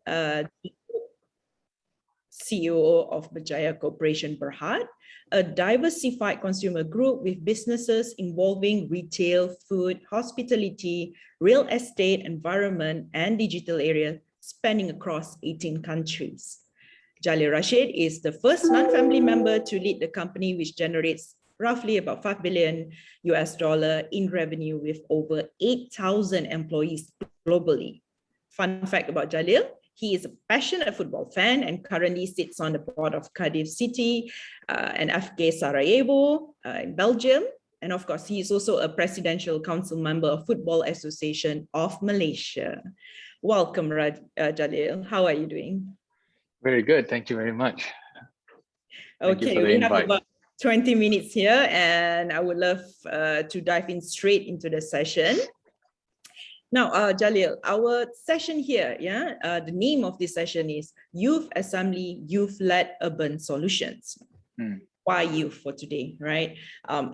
the CEO of Berjaya Corporation Berhad, a diversified consumer group with businesses involving retail, food, hospitality, real estate, environment, and digital areas spanning across 18 countries. Jalil Rashid is the first non-family member to lead the company, which generates roughly about $5 billion in revenue with over 8,000 employees globally. Fun fact about Jalil, he is a passionate football fan and currently sits on the board of Cardiff City and FK Sarajevo in Belgium. And of course, he is also a presidential council member of Football Association of Malaysia. Welcome, Jalil. How are you doing? Very good. Thank you very much. Okay, we have about 20 minutes here, and I would love to dive in straight into the session. Now, Jalil, our session here, the name of this session is Youth Assembly, Youth-Led Urban Solutions. Why youth for today, right?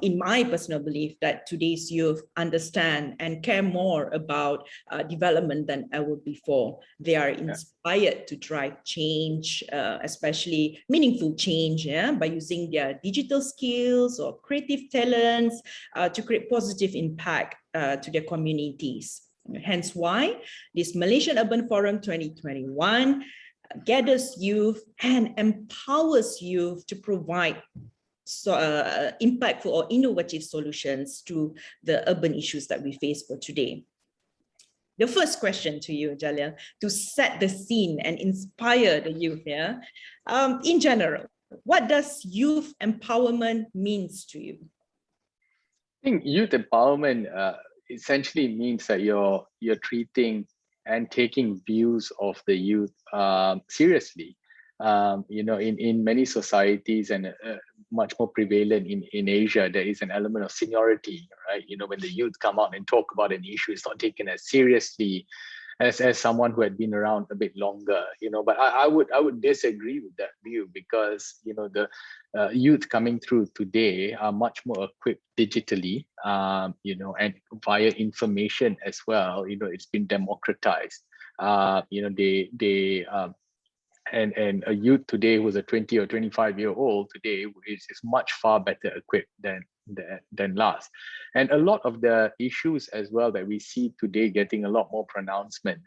In my personal belief that today's youth understand and care more about development than ever before. They are inspired to drive change, especially meaningful change, by using their digital skills or creative talents to create positive impact to their communities. Hence why this Malaysian Urban Forum 2021 gathers youth and empowers youth to provide impactful or innovative solutions to the urban issues that we face for today. The first question to you, Jalil, to set the scene and inspire the youth here, in general, what does youth empowerment means to you? I think youth empowerment essentially means that you're treating and taking views of the youth seriously. In many societies and much more prevalent in Asia, there is an element of seniority, right? When the youth come out and talk about an issue, it's not taken as seriously as someone who had been around a bit longer, But I would disagree with that view because the youth coming through today are much more equipped digitally, and via information as well. It's been democratized. And a youth today who's a 20 or 25-year-old today is much far better equipped than last. And a lot of the issues as well that we see today getting a lot more pronouncement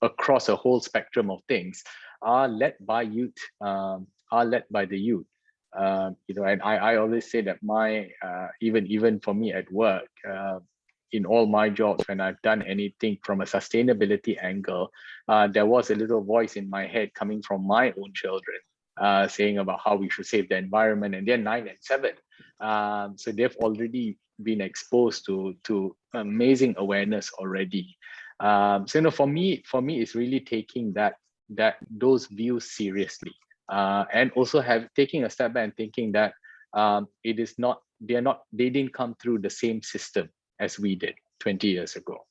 across a whole spectrum of things are led by youth, are led by the youth. And I always say that even for me at work, in all my jobs, when I've done anything from a sustainability angle, there was a little voice in my head coming from my own children saying about how we should save the environment, and they're 9 and 7. So they've already been exposed to amazing awareness already. So for me, it's really taking those views seriously, and also taking a step back and thinking that they didn't come through the same system as we did 20 years ago.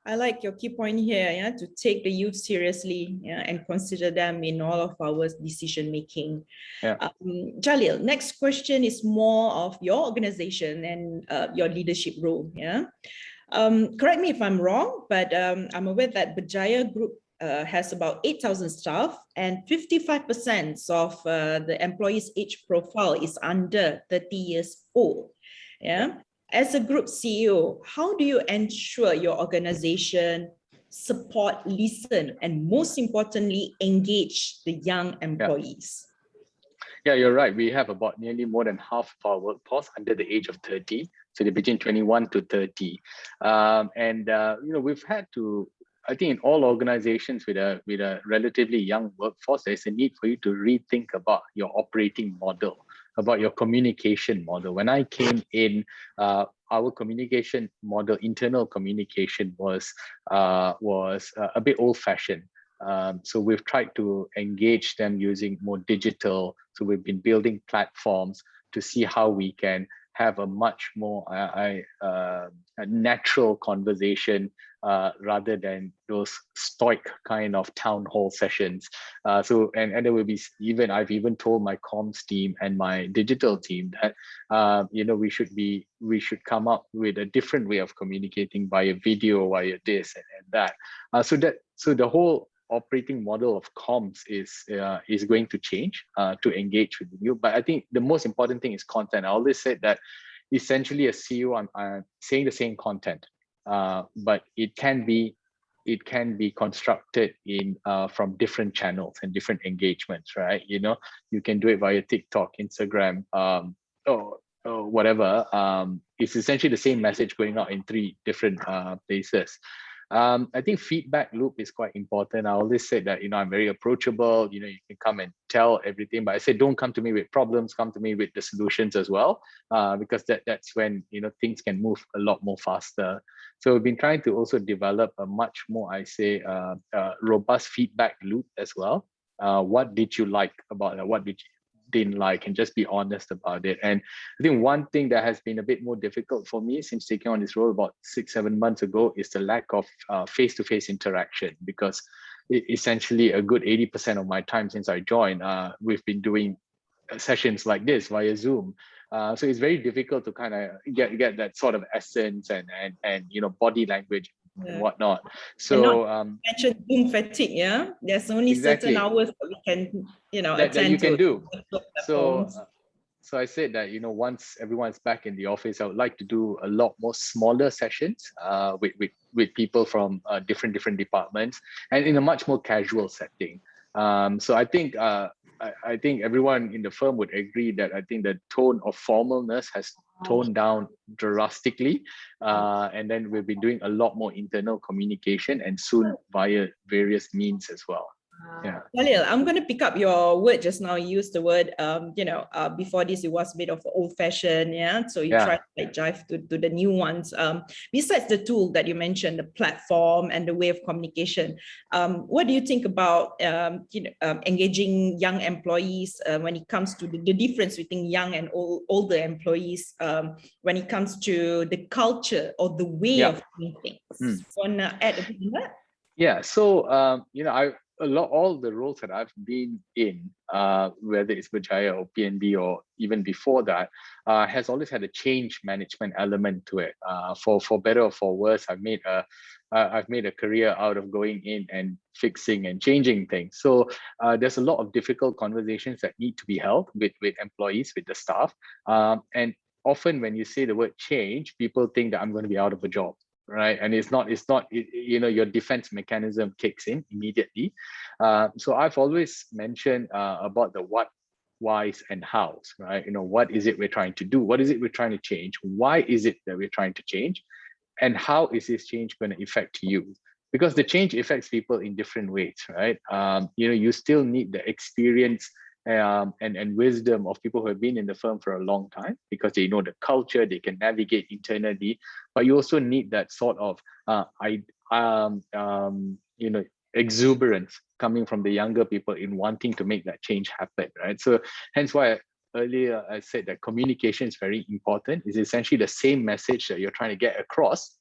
I like your key point here, to take the youth seriously, and consider them in all of our decision making. Jalil, next question is more of your organization and your leadership role. Correct me if I'm wrong, but I'm aware that Berjaya Group has about 8,000 staff, and 55% of the employees' age profile is under 30 years old. As a group CEO, how do you ensure your organization support, listen, and most importantly, engage the young employees? Yeah, you're right. We have about nearly more than half of our workforce under the age of 30. So they're between 21 to 30. We've had to, I think in all organizations with a relatively young workforce, there's a need for you to rethink about your operating model, about your communication model. When I came in, our communication model, internal communication was a bit old-fashioned. So we've tried to engage them using more digital. So we've been building platforms to see how we can have a much more a natural conversation rather than those stoic kind of town hall sessions. So there will be I've even told my comms team and my digital team that we should come up with a different way of communicating via video, via this and that. So that So the whole operating model of comms is going to change to engage with the youth. But I think the most important thing is content. I always said that essentially as CEO, I'm saying the same content, but it can be constructed in from different channels and different engagements, right? You know, you can do it via TikTok, Instagram, or whatever. It's essentially the same message going out in 3 different places. I think feedback loop is quite important. I always say that, you know, I'm very approachable, you know, you can come and tell everything, but I say, don't come to me with problems, come to me with the solutions as well, because that's when, you know, things can move a lot more faster. So we've been trying to also develop a much more, I say, robust feedback loop as well. What did you like about it? What did you didn't like, and just be honest about it. And I think one thing that has been a bit more difficult for me since taking on this role about 6-7 months ago is the lack of face-to-face interaction, because essentially a good 80% of my time since I joined, we've been doing sessions like this via Zoom. So it's very difficult to kind of get that sort of essence and you know, body language and whatnot. So mentioned Zoom fatigue, yeah. There's only exactly. certain hours that we can, you know, that you can do. So I said that, you know, once everyone's back in the office, I would like to do a lot more smaller sessions with people from different departments, and in a much more casual setting. So I think I think everyone in the firm would agree that I think the tone of formalness has toned down drastically, and then we'll be doing a lot more internal communication, and soon via various means as well. Yeah. Jalil, I'm going to pick up your word just now. You used the word, you know, before this, it was a bit of old fashioned. Yeah. So you try to like jive to the new ones. Besides the tool that you mentioned, the platform and the way of communication, what do you think about, you know, engaging young employees when it comes to the difference between young and older employees when it comes to the culture or the way of doing things? Want to add a bit on that? Yeah. So, you know, all the roles that I've been in, whether it's Berjaya or PNB or even before that, has always had a change management element to it. For better or for worse, I've made a career out of going in and fixing and changing things. So there's a lot of difficult conversations that need to be held with employees, with the staff. And often when you say the word change, people think that I'm going to be out of a job. Right, and it's not you know, your defense mechanism kicks in immediately. So I've always mentioned about the what, whys, and hows. Right, you know, what is it we're trying to do? What is it we're trying to change? Why is it that we're trying to change? And how is this change going to affect you? Because the change affects people in different ways, right? You know, you still need the experience and wisdom of people who have been in the firm for a long time, because they know the culture, they can navigate internally. But you also need that sort of you know, exuberance coming from the younger people in wanting to make that change happen, right? So hence why earlier I said that communication is very important. It's essentially the same message that you're trying to get across,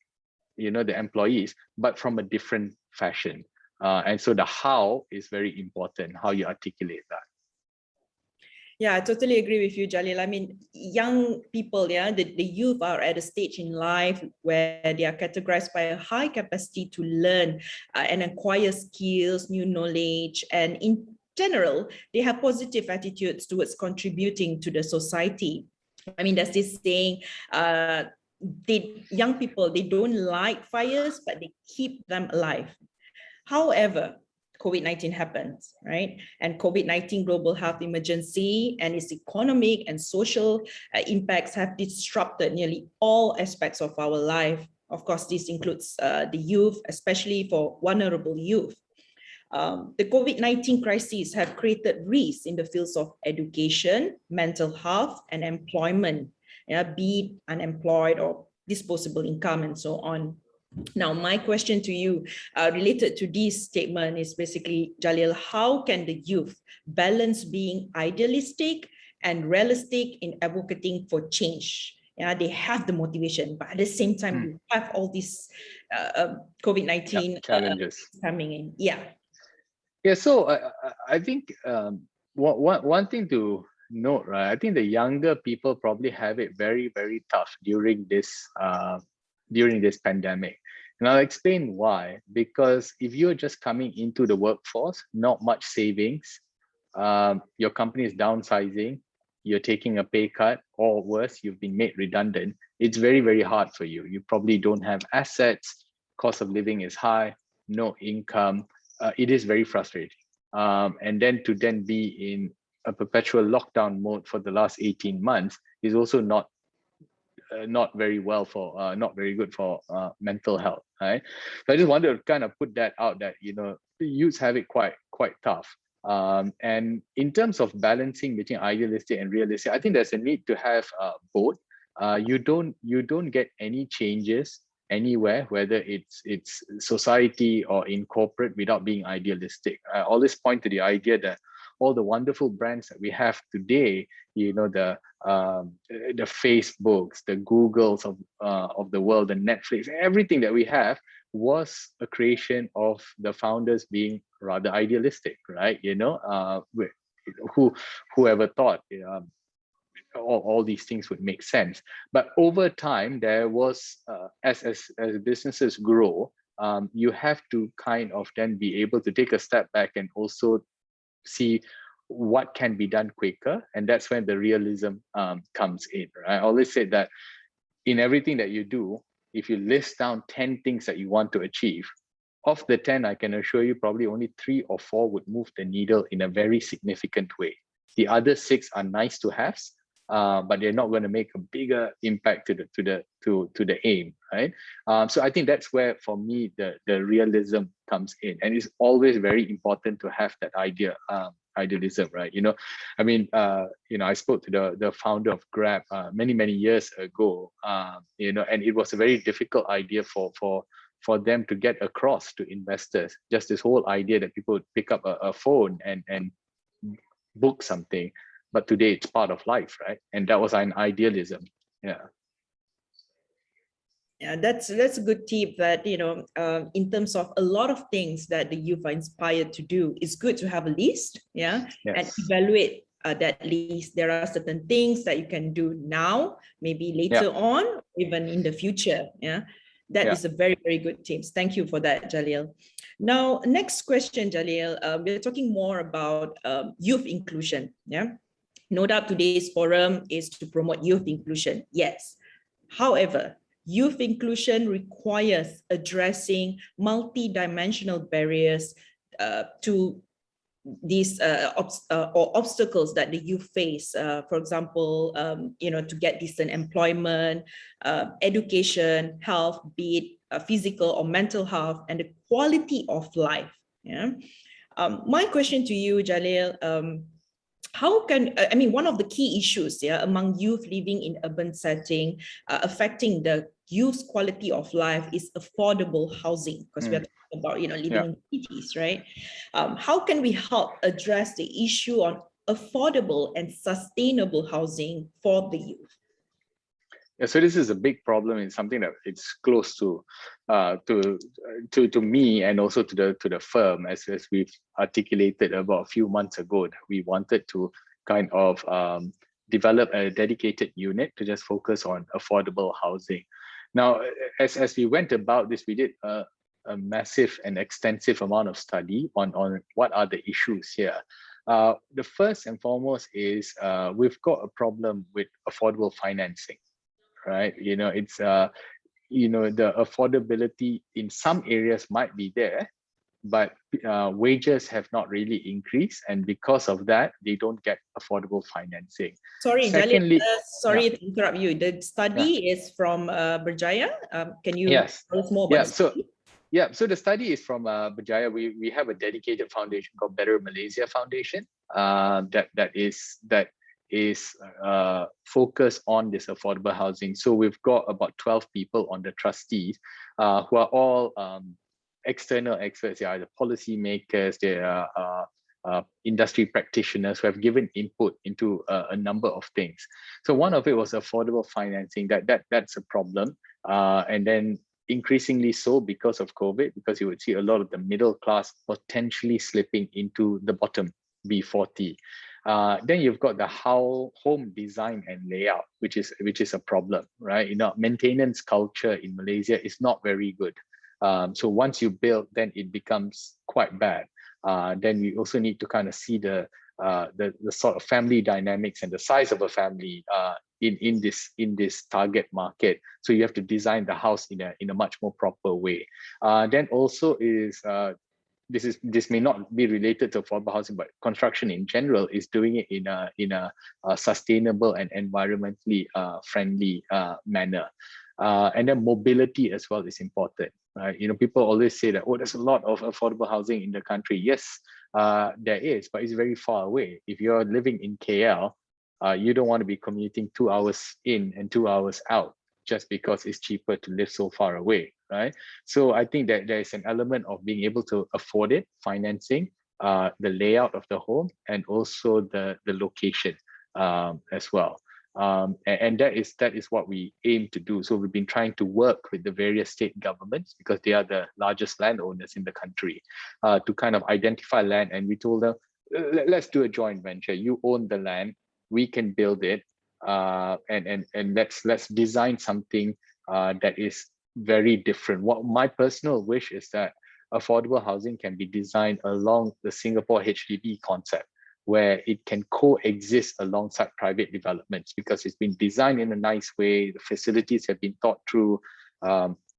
you know, the employees, but from a different fashion. And so the how is very important, how you articulate that. Yeah, I totally agree with you, Jalil. I mean, young people, yeah, the youth are at a stage in life where they are categorized by a high capacity to learn and acquire skills, new knowledge, and in general, they have positive attitudes towards contributing to the society. I mean, there's this saying, young people, they don't light fires, but they keep them alive. However, COVID-19 happens, right? And COVID-19 global health emergency and its economic and social impacts have disrupted nearly all aspects of our life. Of course, this includes the youth, especially for vulnerable youth. The COVID-19 crisis have created risks in the fields of education, mental health, and employment, be it unemployed or disposable income and so on. Now, my question to you related to this statement is basically, Jalil, how can the youth balance being idealistic and realistic in advocating for change? Yeah, they have the motivation, but at the same time, we have all these COVID-19 challenges coming in. Yeah. Yeah, so I think one thing to note, right? I think the younger people probably have it very, very tough during this pandemic. And I'll explain why. Because if you're just coming into the workforce, not much savings, your company is downsizing, you're taking a pay cut, or worse, you've been made redundant, it's very, very hard for you. You probably don't have assets, cost of living is high, no income. It is very frustrating. And then to then be in a perpetual lockdown mode for the last 18 months is also not very well for not very good for mental health, right? So I just wanted to kind of put that out, that the youths have it quite tough. And in terms of balancing between idealistic and realistic, I think there's a need to have both. You don't get any changes anywhere, whether it's society or in corporate, without being idealistic. I always point to the idea that all the wonderful brands that we have today, the Facebooks, the Googles of the world, the Netflix, everything that we have was a creation of the founders being rather idealistic, right? Whoever thought all these things would make sense. But over time, there was as businesses grow, you have to kind of then be able to take a step back and also see what can be done quicker, and that's when the realism comes in, right? I always say that in everything that you do, if you list down 10 things that you want to achieve, of the 10, I can assure you probably only 3 or 4 would move the needle in a very significant way. The other 6 are nice to have, but they're not going to make a bigger impact to the aim, right? So I think that's where, for me, the realism comes in, and it's always very important to have that idealism, right? I spoke to the founder of Grab many years ago, and it was a very difficult idea for them to get across to investors. Just this whole idea that people would pick up a phone and book something, but today it's part of life, right? And that was an idealism. Yeah, that's a good tip, that in terms of a lot of things that the youth are inspired to do, it's good to have a list, Yes. and evaluate that list. There are certain things that you can do now, maybe later on, even in the future. That is a very, very good tips. Thank you for that, Jalil. Now, next question, Jalil. We're talking more about youth inclusion. No doubt today's forum is to promote youth inclusion. Yes. However, youth inclusion requires addressing multi-dimensional barriers to these obstacles that the youth face. For example, to get decent employment, education, health, be it physical or mental health, and the quality of life. My question to you, Jalil, one of the key issues among youth living in urban setting affecting the youth's quality of life is affordable housing, because we are talking about living in cities, right? How can we help address the issue on affordable and sustainable housing for the youth? So this is a big problem. It's something that it's close to me, and also to the firm, as we've articulated about a few months ago, that we wanted to kind of develop a dedicated unit to just focus on affordable housing. Now, as we went about this, we did a massive and extensive amount of study on what are the issues here. The first and foremost is we've got a problem with affordable financing. Right, it's the affordability in some areas might be there, but wages have not really increased, and because of that, they don't get affordable financing. Sorry, Secondly, Jalil, to interrupt you. The study is from Berjaya. Can you tell us more about the so the study is from Berjaya. We have a dedicated foundation called Better Malaysia Foundation that is focused on this affordable housing. So we've got about 12 people on the trustees who are all external experts. They are the policy makers, they are industry practitioners who have given input into a number of things. So one of it was affordable financing. That's a problem, and then increasingly so because of COVID, because you would see a lot of the middle class potentially slipping into the bottom B40. Then you've got the home design and layout, which is a problem, right? Maintenance culture in Malaysia is not very good. So once you build, then it becomes quite bad. Then we also need to kind of see the sort of family dynamics and the size of a family in this target market. So you have to design the house in a much more proper way. Then also is this may not be related to affordable housing, but construction in general is doing it in a sustainable and environmentally friendly manner. And then mobility as well is important. You know, people always say that, oh, there's a lot of affordable housing in the country. Yes, there is, but it's very far away. If you're living in KL, you don't want to be commuting 2 hours in and 2 hours out just because it's cheaper to live so far away, right? So I think that there is an element of being able to afford it, financing, the layout of the home, and also the location as well. And that is what we aim to do. So we've been trying to work with the various state governments, because they are the largest landowners in the country, to kind of identify land. And we told them, let's do a joint venture. You own the land, we can build it, and let's design something that is very different. What my personal wish is that affordable housing can be designed along the Singapore HDB concept, where it can coexist alongside private developments, because it's been designed in a nice way. The facilities have been thought through,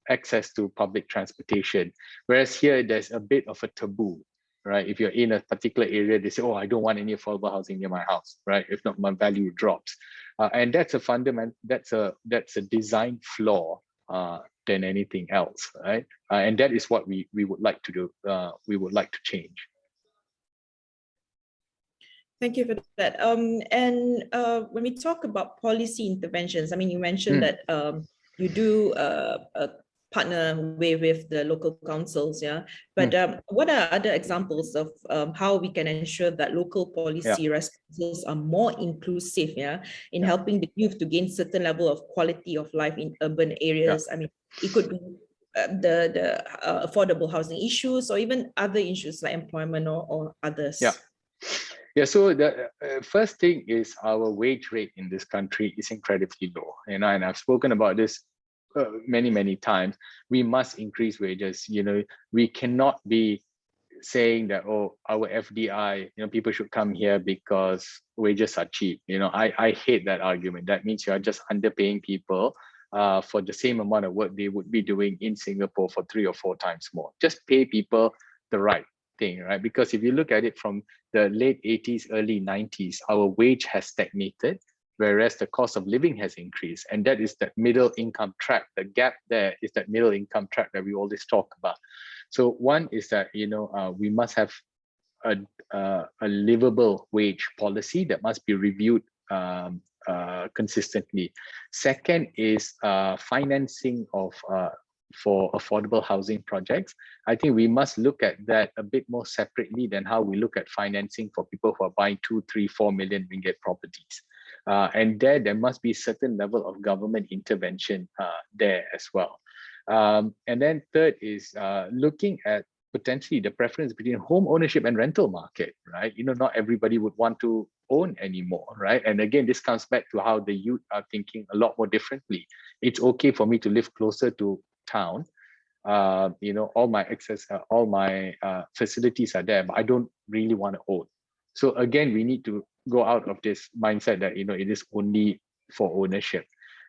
access to public transportation. Whereas here, there's a bit of a taboo, right? If you're in a particular area, they say, oh, I don't want any affordable housing near my house, right? If not, my value drops. And that's a fundamental, that's a design flaw than anything else, right? And that is what we would like to do. We would like to change. Thank you for that. And when we talk about policy interventions, I mean, you mentioned that you do partner with the local councils, yeah. But what are other examples of how we can ensure that local policy responses are more inclusive, yeah, in helping the youth to gain certain level of quality of life in urban areas? I mean, it could be the affordable housing issues, or even other issues like employment or others. Yeah, so the first thing is our wage rate in this country is incredibly low. You know, and I've spoken about this many times. We must increase wages. You know, we cannot be saying that, oh, our FDI, you know, people should come here because wages are cheap. You know, I hate that argument. That means you are just underpaying people for the same amount of work they would be doing in Singapore for 3 or 4 times more. Just pay people the right thing, right? Because if you look at it from the late 80s, early 90s, our wage has stagnated, whereas the cost of living has increased. And that is that middle income track. The gap there is that middle income track that we always talk about. So one is that, you know, we must have a livable wage policy that must be reviewed consistently. Second is financing of for affordable housing projects. I think we must look at that a bit more separately than how we look at financing for people who are buying 2, 3, 4 million ringgit properties. And there must be a certain level of government intervention there as well. And then third is looking at potentially the preference between home ownership and rental market, right? You know, not everybody would want to own anymore, right? And again, this comes back to how the youth are thinking a lot more differently. It's okay for me to live closer to town. You know, all my access, all my facilities are there, but I don't really want to own. So again, we need to go out of this mindset that, you know, it is only for ownership.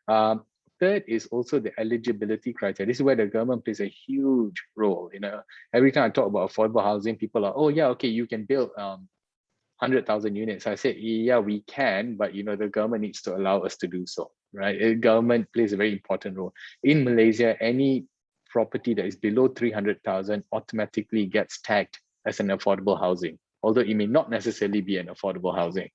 Third is also the eligibility criteria. This is where the government plays a huge role. You know, every time I talk about affordable housing, people are, oh yeah, okay, you can build 100,000 units. I said, yeah, we can, but you know, the government needs to allow us to do so, right? The government plays a very important role. In Malaysia, any property that is below 300,000 automatically gets tagged as an affordable housing, although it may not necessarily be an affordable housing.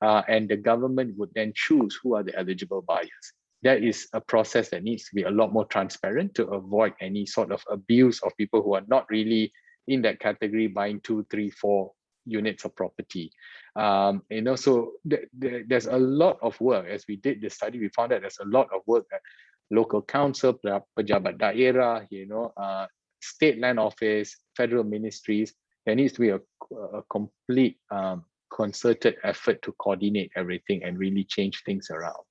And the government would then choose who are the eligible buyers. That is a process that needs to be a lot more transparent to avoid any sort of abuse of people who are not really in that category buying 2, 3, 4 units of property. You know, so there's a lot of work. As we did this study, we found that there's a lot of work that local council, pejabat daerah, you know, state land office, federal ministries. There needs to be a complete concerted effort to coordinate everything and really change things around.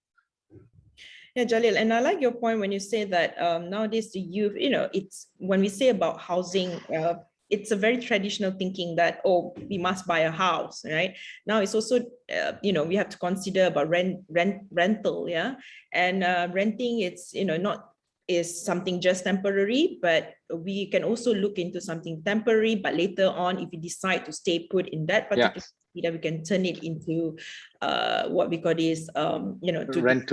Yeah, Jalil, and I like your point when you say that nowadays the youth, it's when we say about housing, it's a very traditional thinking that, oh, we must buy a house, right? Now it's also, we have to consider about rental, yeah, and renting, it's not is something just temporary, but we can also look into something temporary, but later on, if we decide to stay put in that particular, that we can turn it into what we call this, rent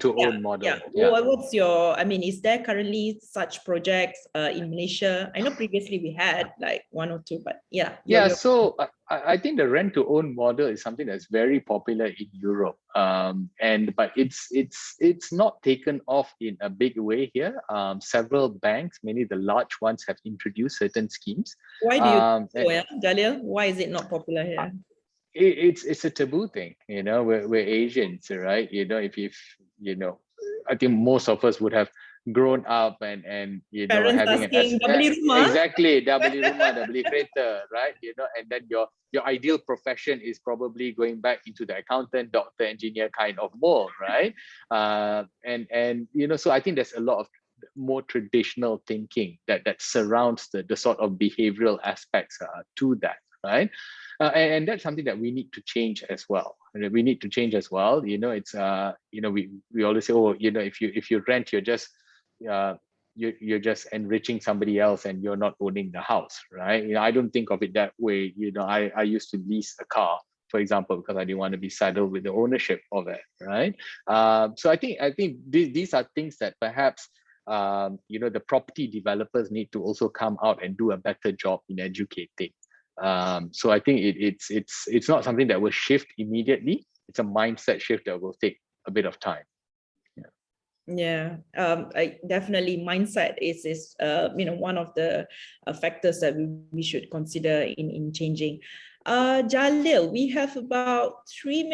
to own model. Yeah. What's your, I mean, is there currently such projects in Malaysia? I know previously we had like one or two, but yeah. So I think the rent to own model is something that's very popular in Europe, but it's not taken off in a big way here. Several banks, many the large ones, have introduced certain schemes. Why do you think so, yeah, Jalil? Why is it not popular here? It's a taboo thing, we're Asians, right? If I think most of us would have grown up and Parents having asking, dah beli rumah? exactly, dah beli rumah, dah beli kereta, right? And then your ideal profession is probably going back into the accountant, doctor, engineer kind of mold, right? So I think there's a lot of more traditional thinking that surrounds the sort of behavioral aspects to that, right? And that's something that we need to change as well. We need to change as well. It's we always say, oh, if you rent, you're just enriching somebody else and you're not owning the house, right? I don't think of it that way. I used to lease a car, for example, because I didn't want to be saddled with the ownership of it, right? So I think these are things that perhaps the property developers need to also come out and do a better job in educating. So I think it's not something that will shift immediately. It's a mindset shift that will take a bit of time. Yeah, I definitely mindset is one of the factors that we should consider in changing. Jalil, we have about 3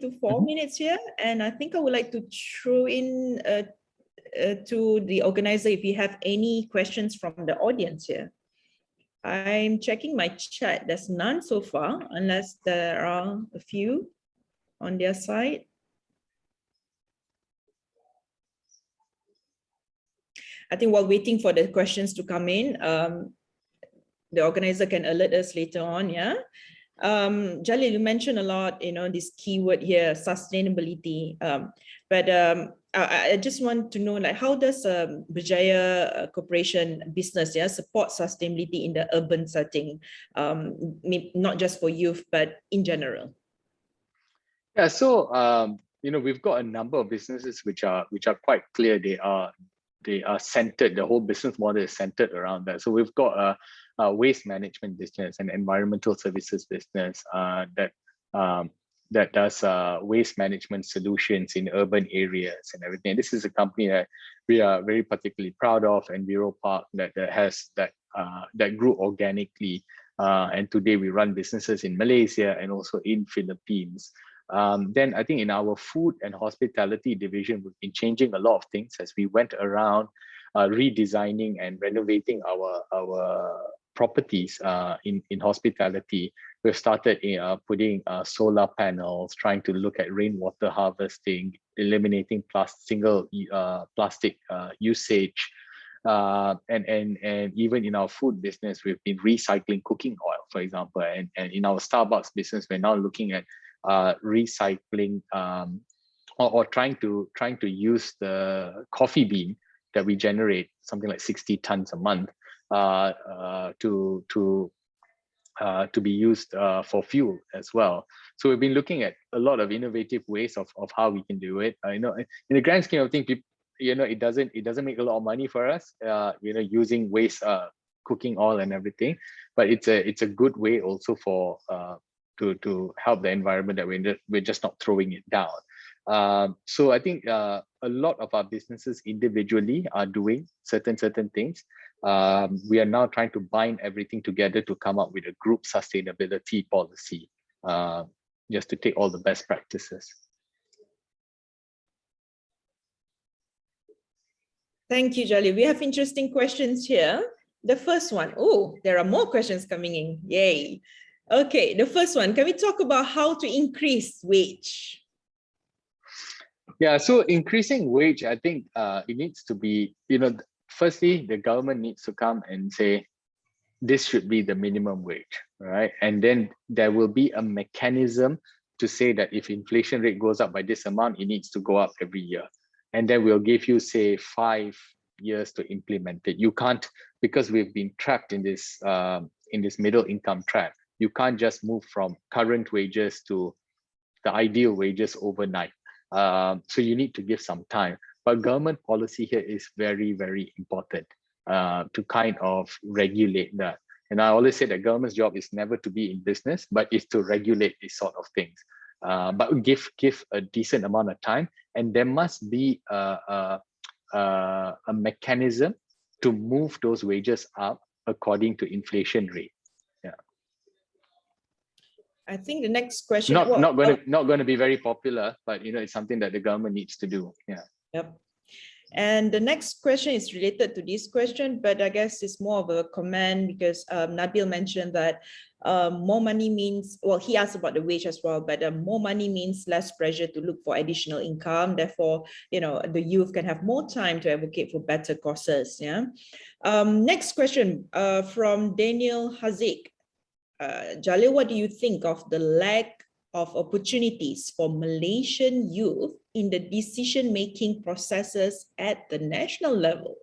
to 4 minutes here, and I think I would like to throw in to the organizer if you have any questions from the audience here. I'm checking my chat. There's none so far, unless there are a few on their side. I think while waiting for the questions to come in, the organizer can alert us later on, yeah? Jalil, you mentioned a lot, this keyword here, sustainability. But I just want to know, like, how does Berjaya Corporation business, support sustainability in the urban setting, not just for youth, but in general? Yeah, so we've got a number of businesses which are quite clear. They are centered. The whole business model is centered around that. So we've got a waste management business, an environmental services business that does waste management solutions in urban areas and everything. And this is a company that we are very particularly proud of, and Vero Park that grew organically. And today we run businesses in Malaysia and also in Philippines. Then I think in our food and hospitality division, we've been changing a lot of things as we went around redesigning and renovating our properties in hospitality. We've started putting solar panels, trying to look at rainwater harvesting, eliminating single plastic usage. And even in our food business, we've been recycling cooking oil, for example. And in our Starbucks business, we're now looking at recycling or trying to use the coffee bean that we generate, something like 60 tons a month, to be used for fuel as well. So we've been looking at a lot of innovative ways of how we can do it. In the grand scheme of things, it doesn't make a lot of money for us, using waste cooking oil and everything, but it's a good way also for to help the environment that we're just not throwing it down. So I think a lot of our businesses individually are doing certain things. We are now trying to bind everything together to come up with a group sustainability policy, just to take all the best practices. Thank you, Jalil. We have interesting questions here. The first one, oh, there are more questions coming in. Yay. Okay, the first one, can we talk about how to increase wage? Yeah, so increasing wage, I think it needs to be, firstly, the government needs to come and say, this should be the minimum wage, right? And then there will be a mechanism to say that if inflation rate goes up by this amount, it needs to go up every year. And then we'll give you, say, 5 years to implement it. You can't, because we've been trapped in this middle income trap, you can't just move from current wages to the ideal wages overnight. So you need to give some time. But government policy here is very, very important to kind of regulate that. And I always say that government's job is never to be in business, but is to regulate these sort of things. But give a decent amount of time, and there must be a mechanism to move those wages up according to inflation rate. Yeah. I think the next question not going to be very popular, but it's something that the government needs to do. Yeah. Yep. And the next question is related to this question, but I guess it's more of a comment because Nabil mentioned that more money means, well, he asked about the wage as well, but more money means less pressure to look for additional income. Therefore, the youth can have more time to advocate for better causes. Yeah. Next question from Daniel Hazik. Jalil, what do you think of the lack of opportunities for Malaysian youth in the decision-making processes at the national level?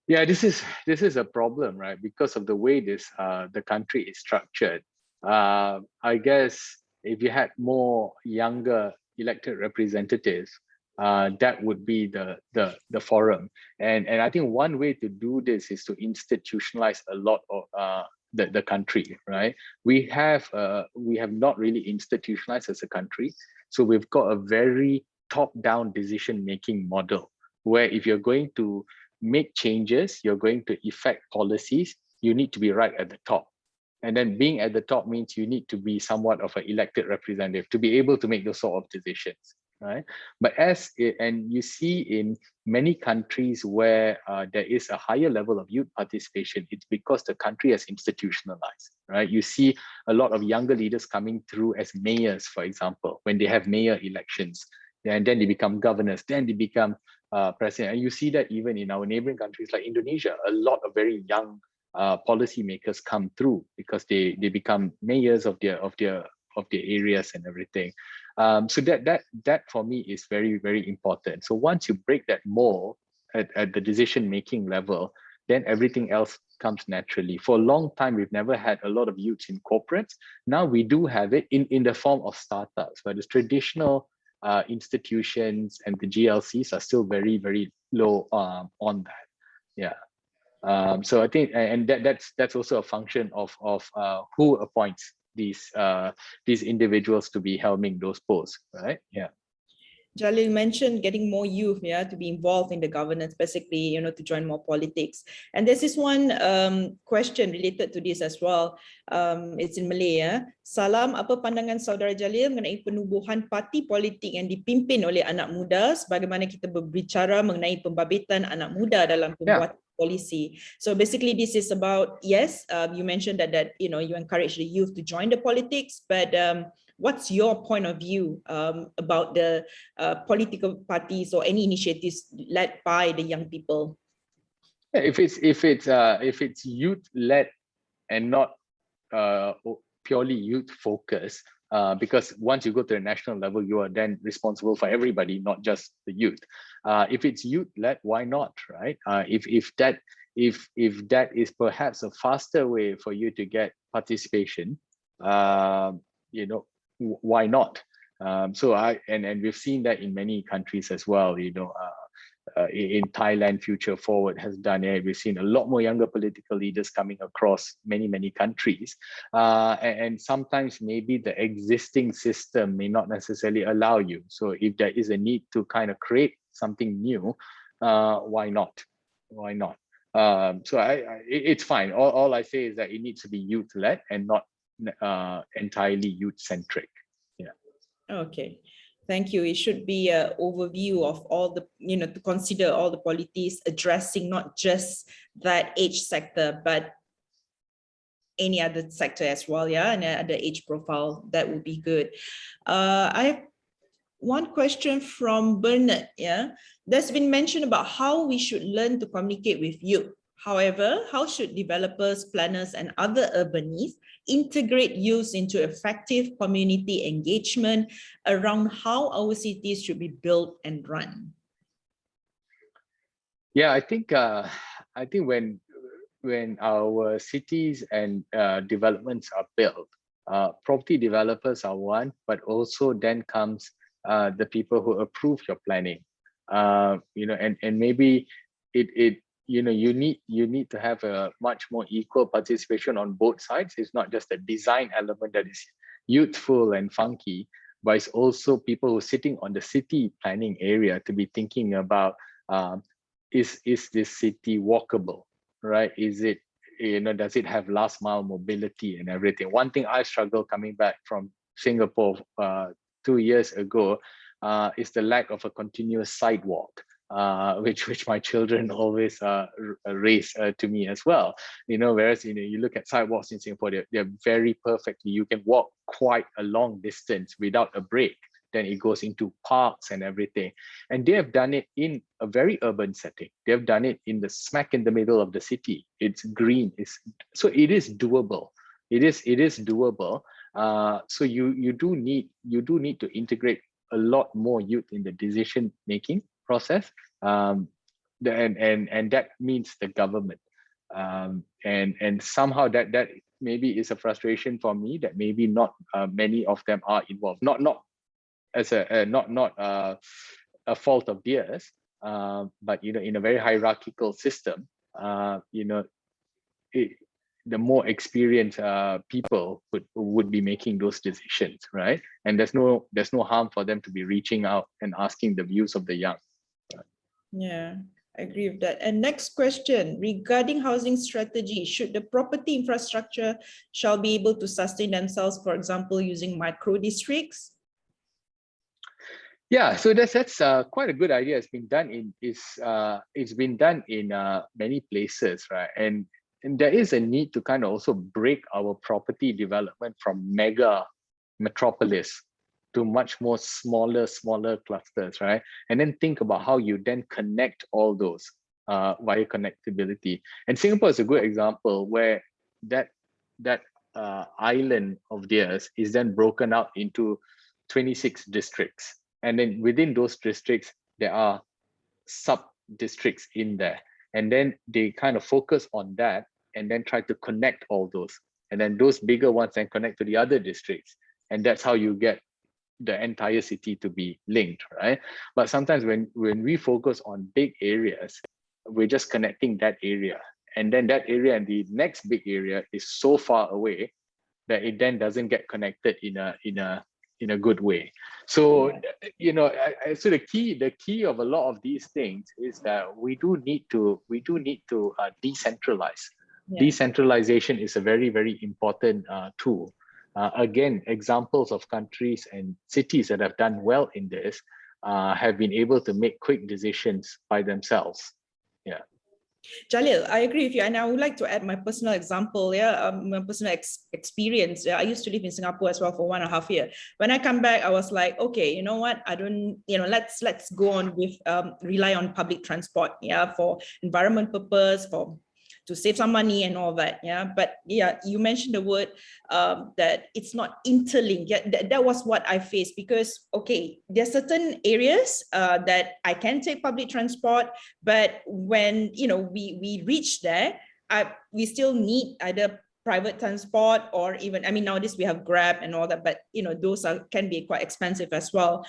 Yeah, this is a problem, right? Because of the way the country is structured. I guess if you had more younger elected representatives, that would be the forum. And I think one way to do this is to institutionalize a lot of the country, right? We have not really institutionalized as a country, so we've got a very top-down decision-making model where if you're going to make changes, you're going to effect policies, you need to be right at the top. And then being at the top means you need to be somewhat of an elected representative to be able to make those sort of decisions, right? But and you see in many countries where there is a higher level of youth participation, it's because the country has institutionalized, right? You see a lot of younger leaders coming through as mayors, for example, when they have mayor elections, and then they become governors, then they become president. And you see that even in our neighboring countries like Indonesia, a lot of very young policymakers come through because they become mayors of their areas and everything. So that for me is very, very important. So once you break that mold at the decision-making level, then everything else comes naturally. For a long time, we've never had a lot of youths in corporates. Now we do have it in the form of startups, but the traditional institutions and the GLCs are still very, very low on that. Yeah. So I think, and that's also a function of who appoints these individuals to be helming those posts, right? Yeah. Jalil mentioned getting more youth, to be involved in the governance, basically, to join more politics. And there's this one question related to this as well. It's in Malay. Salam, apa pandangan saudara Jalil mengenai penubuhan parti politik yang dipimpin oleh anak muda, sebagaimana kita berbicara mengenai pembabitan anak muda dalam pembuatan policy. So basically this is about, yes, you mentioned that you encourage the youth to join the politics, but what's your point of view about the political parties or any initiatives led by the young people? If it's youth-led and not purely youth-focused, because once you go to the national level, you are then responsible for everybody, not just the youth. If it's youth-led, why not, right? If that is perhaps a faster way for you to get participation, why not? So and we've seen that in many countries as well. In Thailand, Future Forward has done it. We've seen a lot more younger political leaders coming across many countries, and sometimes maybe the existing system may not necessarily allow you. So if there is a need to kind of create something new, why not? Why not? So it's fine. All I say is that it needs to be youth-led and not entirely youth-centric. Yeah. Okay. Thank you. It should be an overview of all the, to consider all the policies addressing not just that age sector, but any other sector as well, and other age profile. That would be good. I have one question from Bernard. Yeah, there's been mention about how we should learn to communicate with youth. However, how should developers, planners, and other urbanists integrate youth into effective community engagement around how our cities should be built and run? Yeah, I think when our cities and developments are built, property developers are one, but also then comes the people who approve your planning. And maybe you need to have a much more equal participation on both sides. It's not just a design element that is youthful and funky, but it's also people who are sitting on the city planning area to be thinking about, is this city walkable, right? Is it, does it have last mile mobility and everything? One thing I struggle coming back from Singapore 2 years ago is the lack of a continuous sidewalk, which my children always raise to me as well. Whereas you look at sidewalks in Singapore, they're very perfectly. You can walk quite a long distance without a break. Then it goes into parks and everything. And they have done it in a very urban setting. They have done it in the smack in the middle of the city. It's green. So it is doable. It is doable. So you do need to integrate a lot more youth in the decision making process. And that means the government. And somehow that maybe is a frustration for me, that maybe not many of them are involved. Not as not a fault of theirs, but in a very hierarchical system, the more experienced people would be making those decisions, right? And there's no harm for them to be reaching out and asking the views of the young. Yeah, I agree with that. And next question, regarding housing strategy, should the property infrastructure shall be able to sustain themselves, for example, using micro districts? Yeah, so that's quite a good idea. It's been done in many places, right? And there is a need to kind of also break our property development from mega metropolis to much more smaller clusters, right? And then think about how you then connect all those via connectability. And Singapore is a good example where that island of theirs is then broken out into 26 districts. And then within those districts, there are sub-districts in there. And then they kind of focus on that and then try to connect all those. And then those bigger ones then connect to the other districts. And that's how you get the entire city to be linked, right? But sometimes when we focus on big areas, we're just connecting that area. And then that area and the next big area is so far away that it then doesn't get connected in a good way. So so the key of a lot of these things is that we do need to decentralize. Yeah. Decentralization is a very, very important tool. Again, examples of countries and cities that have done well in this have been able to make quick decisions by themselves. Yeah. Jalil, I agree with you, and I would like to add my personal example. Yeah, my personal experience. Yeah, I used to live in Singapore as well for 1.5 years. When I come back, I was like, okay, you know what? I don't, let's go on with rely on public transport. Yeah, for environment purpose, to save some money and all that. Yeah, but yeah, you mentioned the word that it's not interlinked. Yeah, that was what I faced, because okay, there are certain areas that I can take public transport, but when we reach there, we still need either private transport or even, nowadays we have Grab and all that, but those can be quite expensive as well.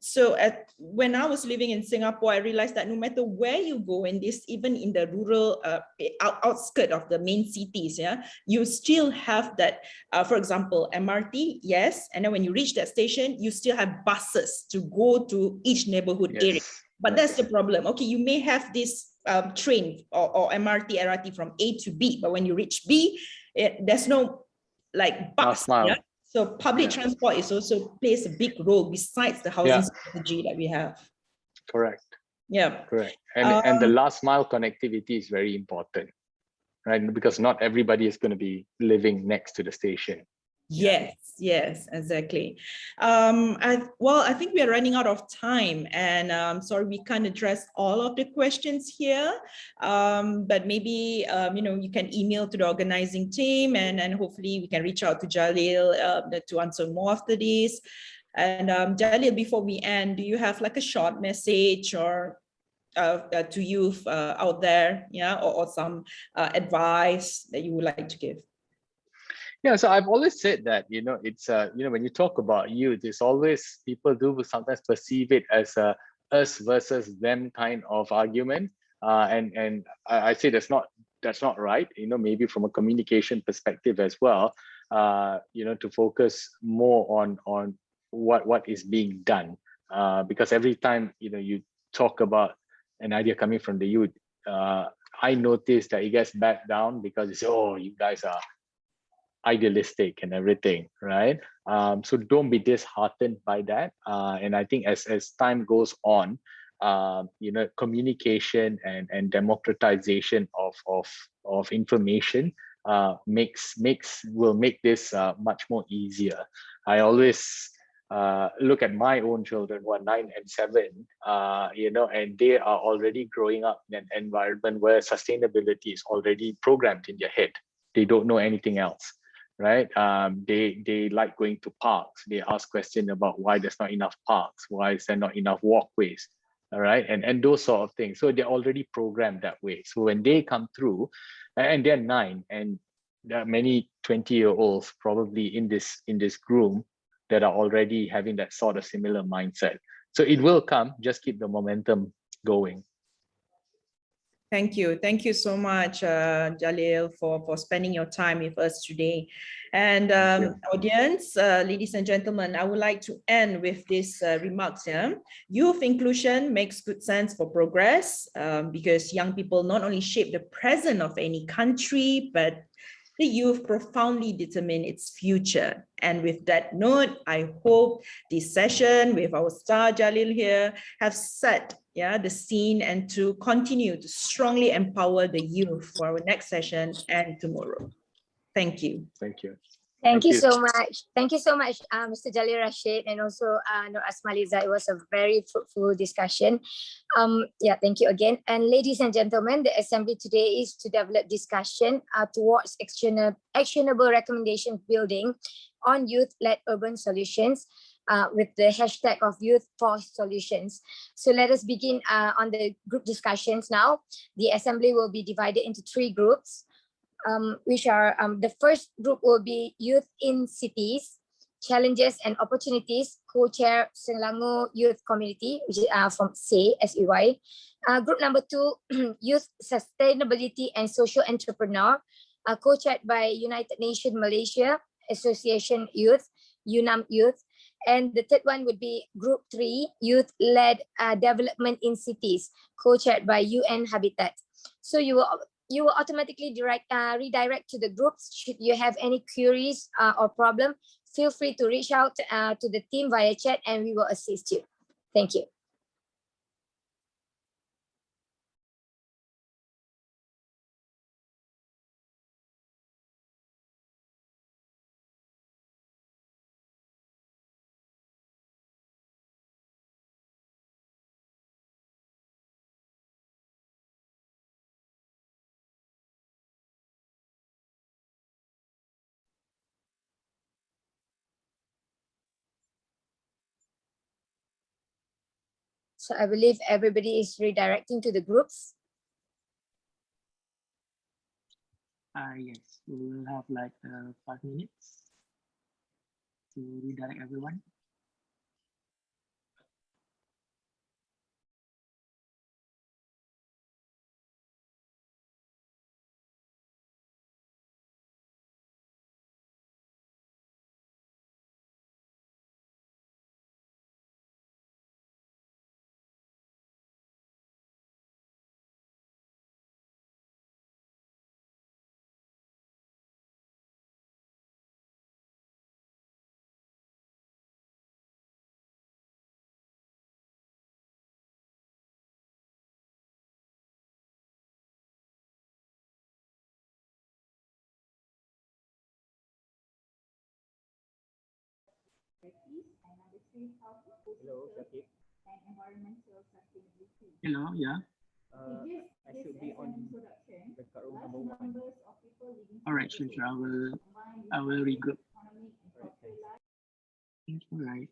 So when I was living in Singapore, I realized that no matter where you go in this, even in the rural outskirts of the main cities, yeah, you still have that, for example, MRT, yes, and then when you reach that station, you still have buses to go to each neighborhood area. But that's the problem. Okay, you may have this train or MRT, LRT from A to B, but when you reach B, there's no bus. Yeah? So public transport is also plays a big role besides the housing strategy that we have. Correct. Yeah. Correct. And the last mile connectivity is very important, right? Because not everybody is going to be living next to the station. Yes, yes, exactly. I think we are running out of time, and sorry we can't address all of the questions here. But maybe you can email to the organizing team, and hopefully we can reach out to Jalil to answer more after this. And Jalil, before we end, do you have like a short message or to youth out there, yeah, or some advice that you would like to give? Yeah, so I've always said that, it's, when you talk about youth, it's always, people do sometimes perceive it as a us versus them kind of argument. And I say that's not right, maybe from a communication perspective as well, to focus more on what is being done. Because every time, you talk about an idea coming from the youth, I notice that it gets back down because it's, oh, you guys are idealistic and everything, right? So don't be disheartened by that. And I think as time goes on, communication and democratization of information will make this much more easier. I always look at my own children who are 9 and 7, and they are already growing up in an environment where sustainability is already programmed in their head. They don't know anything else, right? They like going to parks. They ask questions about why there's not enough parks, why is there not enough walkways, all right, and those sort of things. So they're already programmed that way. So when they come through, and they're 9, and there are many 20-year-olds probably in this room that are already having that sort of similar mindset. So it will come. Just keep the momentum going. Thank you. Thank you so much, Jalil, for spending your time with us today. And audience, ladies and gentlemen, I would like to end with these remarks here. Youth inclusion makes good sense for progress because young people not only shape the present of any country, but the youth profoundly determine its future. And with that note, I hope this session with our star Jalil here have set the scene and to continue to strongly empower the youth for our next session and tomorrow. Thank you. Thank you. Thank you so much. Thank you so much, Mr. Jalil Rashid, and also Nur Asmaliza. It was a very fruitful discussion. Thank you again. And ladies and gentlemen, the assembly today is to develop discussion towards actionable recommendation building on youth-led urban solutions with the hashtag of Youth for Solutions. So let us begin on the group discussions now. The assembly will be divided into 3 groups. Which are the first group will be Youth in Cities, Challenges and Opportunities, co-chair Selangor Youth Community, which is from SEY, S-E-Y. Group number 2, Youth Sustainability and Social Entrepreneur, co-chaired by United Nations Malaysia Association Youth, UNAM Youth. And the third one would be Group 3, Youth-led Development in Cities, co-chaired by UN Habitat. So you will automatically redirect to the groups. Should you have any queries or problem, feel free to reach out to the team via chat and we will assist you. Thank you. So I believe everybody is redirecting to the groups. Yes, we will have like 5 minutes to redirect everyone. Hello, yeah. All right, sure, sure. I will regroup. All right.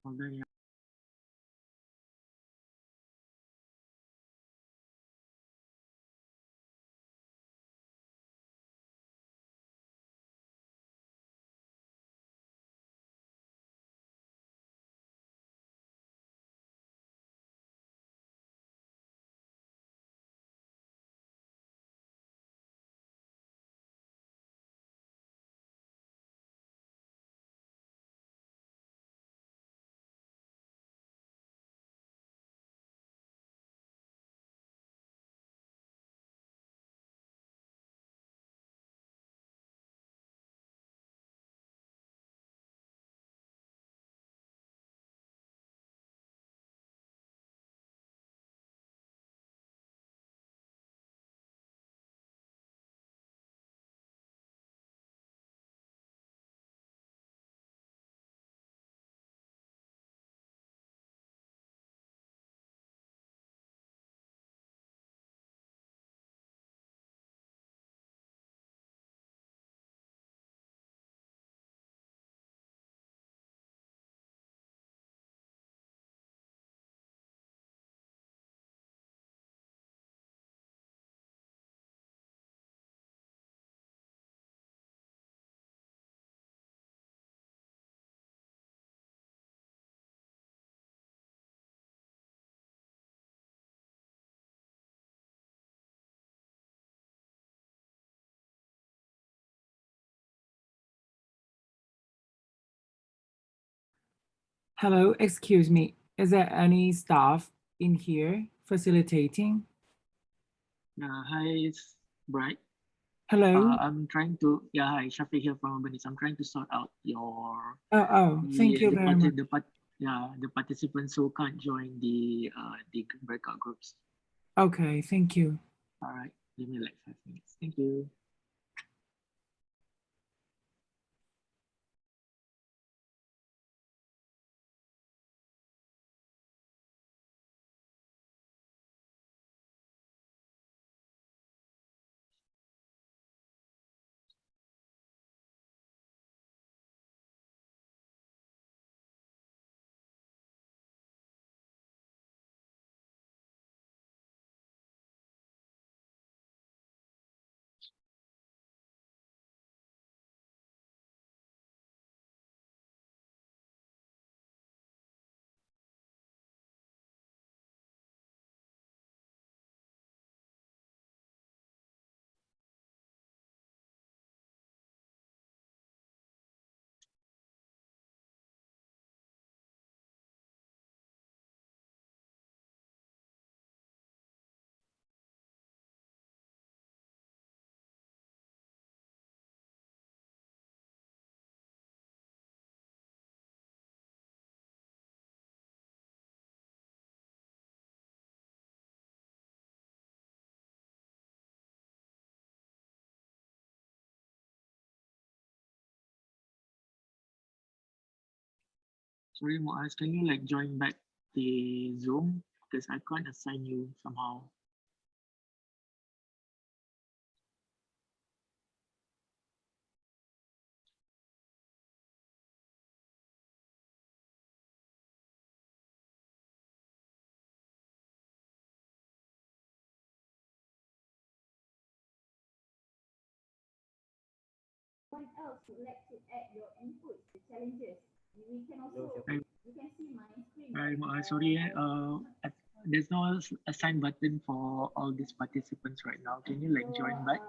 Hold on, yeah. Hello, excuse me. Is there any staff in here facilitating? Hi, it's Bright. Hello? I'm trying to, yeah, hi, Shafiq here from Urbanis. I'm trying to sort out Thank you very much. The participants who can't join the breakout groups. Okay, thank you. All right, give me like 5 minutes. Thank you. Sorry, Muaz, can you like join back the Zoom? Because I can't assign you somehow. Anyone else would like to add your inputs, the challenges? We can also, Hi, you can see my screen. hi, Muaz, sorry, there's no assign button for all these participants right now. Can you like join back,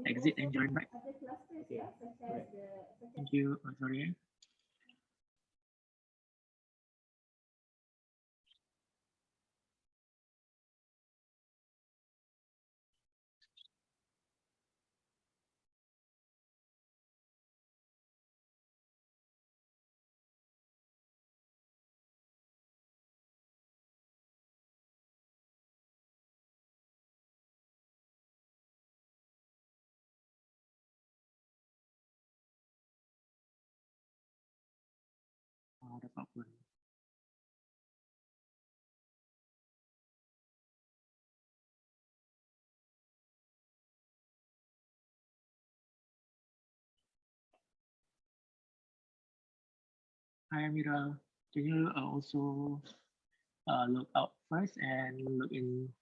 exit and join back? Other clusters, yeah, such as Thank you. Sorry. Dapat pun. Hi, Amira. Can you also log out first and log in?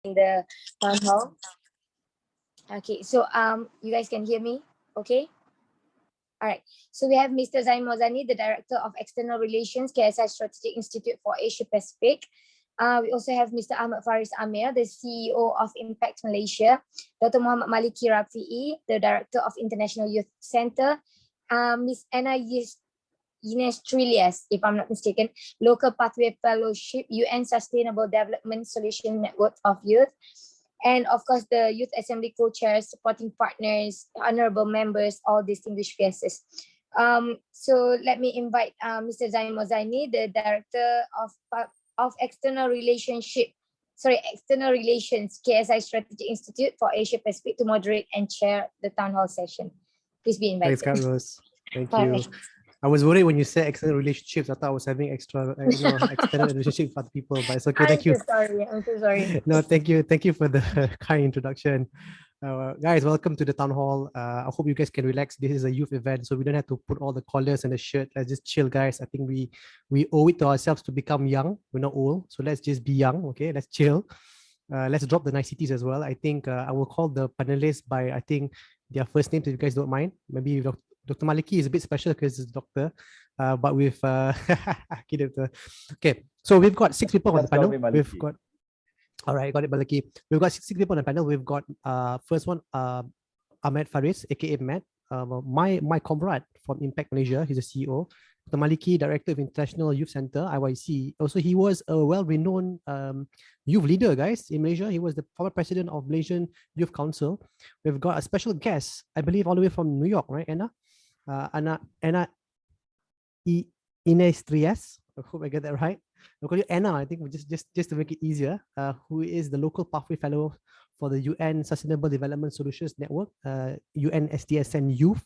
the town hall. Okay, so you guys can hear me, okay? All right, so we have Mr. Zaim Mozani, the Director of External Relations, KSI Strategic Institute for Asia Pacific. We also have Mr. Ahmad Faris Amir, the CEO of Impact Malaysia, Dr. Muhammad Maliki Rafi'i, the Director of International Youth Center, Ms. Anna Ines Trillias, if I'm not mistaken, Local Pathway Fellowship, UN Sustainable Development Solution Network of Youth, and of course the Youth Assembly co-chairs, supporting partners, honorable members, all distinguished guests. So let me invite Mr. Zaim Mozaini, the Director of External Relations, KSI Strategic Institute for Asia Pacific, to moderate and chair the town hall session. Please be invited. Thanks, Carlos. Thank you. Alright. I was worried when you said external relationships. I thought I was having external relationship with other people, but it's okay. Thank you. I'm so sorry. No, thank you. Thank you for the kind introduction. Guys, welcome to the town hall. I hope you guys can relax. This is a youth event, so we don't have to put all the collars and the shirt. Let's just chill, guys. I think we owe it to ourselves to become young. We're not old, so let's just be young. Okay, let's chill. Let's drop the niceties as well. I think I will call the panelists by, I think, their first names, if you guys don't mind. Maybe Dr. Maliki is a bit special because he's a doctor, but with okay. So we've got 6 people on the panel. We've got, all right, got it, Maliki. We've got 6 people on the panel. We've got first one, Ahmed Faris, aka Matt, my comrade from Impact Malaysia. He's a CEO. Dr. Maliki, Director of International Youth Center, IYC. Also, he was a well-renowned youth leader, guys, in Malaysia. He was the former president of Malaysian Youth Council. We've got a special guest, I believe, all the way from New York, right, Anna? Anna Ines Trias. I hope I get that right. I'll call you Anna, I think, just to make it easier, who is the Local Pathway Fellow for the UN Sustainable Development Solutions Network, UN SDSN Youth.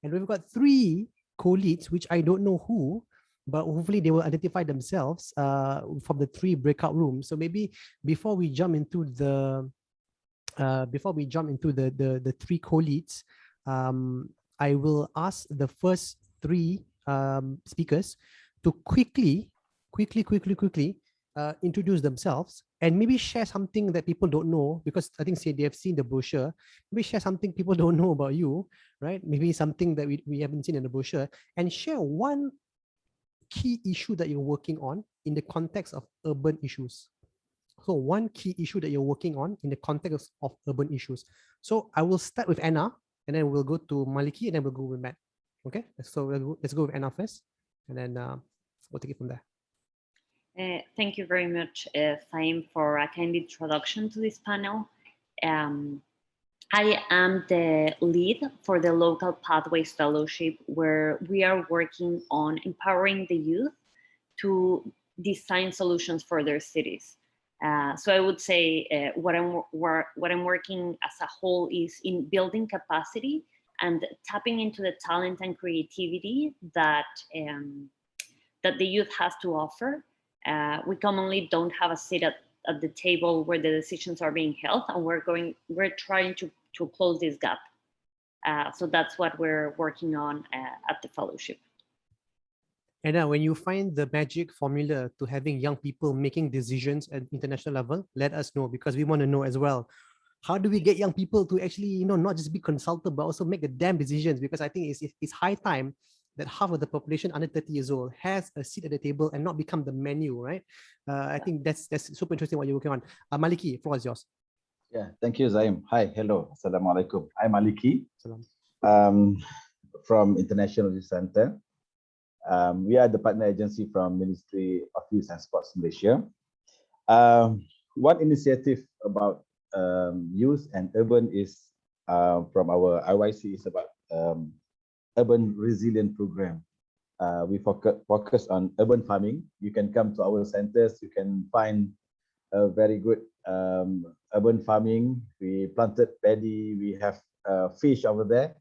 And we've got 3 co-leads, which I don't know who, but hopefully they will identify themselves from the 3 breakout rooms. So maybe before we jump into the 3 co-leads, I will ask the first 3 speakers to quickly introduce themselves and maybe share something that people don't know, because I think they have seen the brochure. Maybe share something people don't know about you, right? Maybe something that we haven't seen in the brochure, and share one key issue that you're working on in the context of urban issues. So one key issue that you're working on in the context of urban issues. So I will start with Anna, and then we'll go to Maliki, and then we'll go with Matt. Okay, so let's go with Anna first, and then we'll take it from there. Thank you very much, Zaim, for a kind introduction to this panel. I am the lead for the Local Pathways Fellowship, where we are working on empowering the youth to design solutions for their cities. So I would say what I'm working as a whole is in building capacity and tapping into the talent and creativity that the youth has to offer. We commonly don't have a seat at the table where the decisions are being held, and we're trying to close this gap. So that's what we're working on at the fellowship. And when you find the magic formula to having young people making decisions at international level, let us know, because we want to know as well. How do we get young people to actually, not just be consulted, but also make the damn decisions? Because I think it's high time that half of the population under 30 years old has a seat at the table and not become the menu, right? I think that's super interesting what you're working on. Maliki, the floor is yours. Yeah, thank you, Zaim. Hi, hello, assalamualaikum. I'm Maliki from International Youth Center. We are the partner agency from Ministry of Youth and Sports Malaysia. One initiative about youth and urban is from our IYC is about urban resilient program. We focus on urban farming. You can come to our centers. You can find a very good urban farming. We planted paddy. We have fish over there.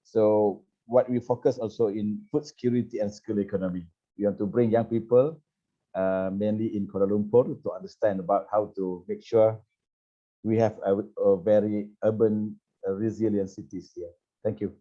So what we focus also in food security and skill economy. We want to bring young people, mainly in Kuala Lumpur, to understand about how to make sure we have a very urban resilient cities here. Thank you.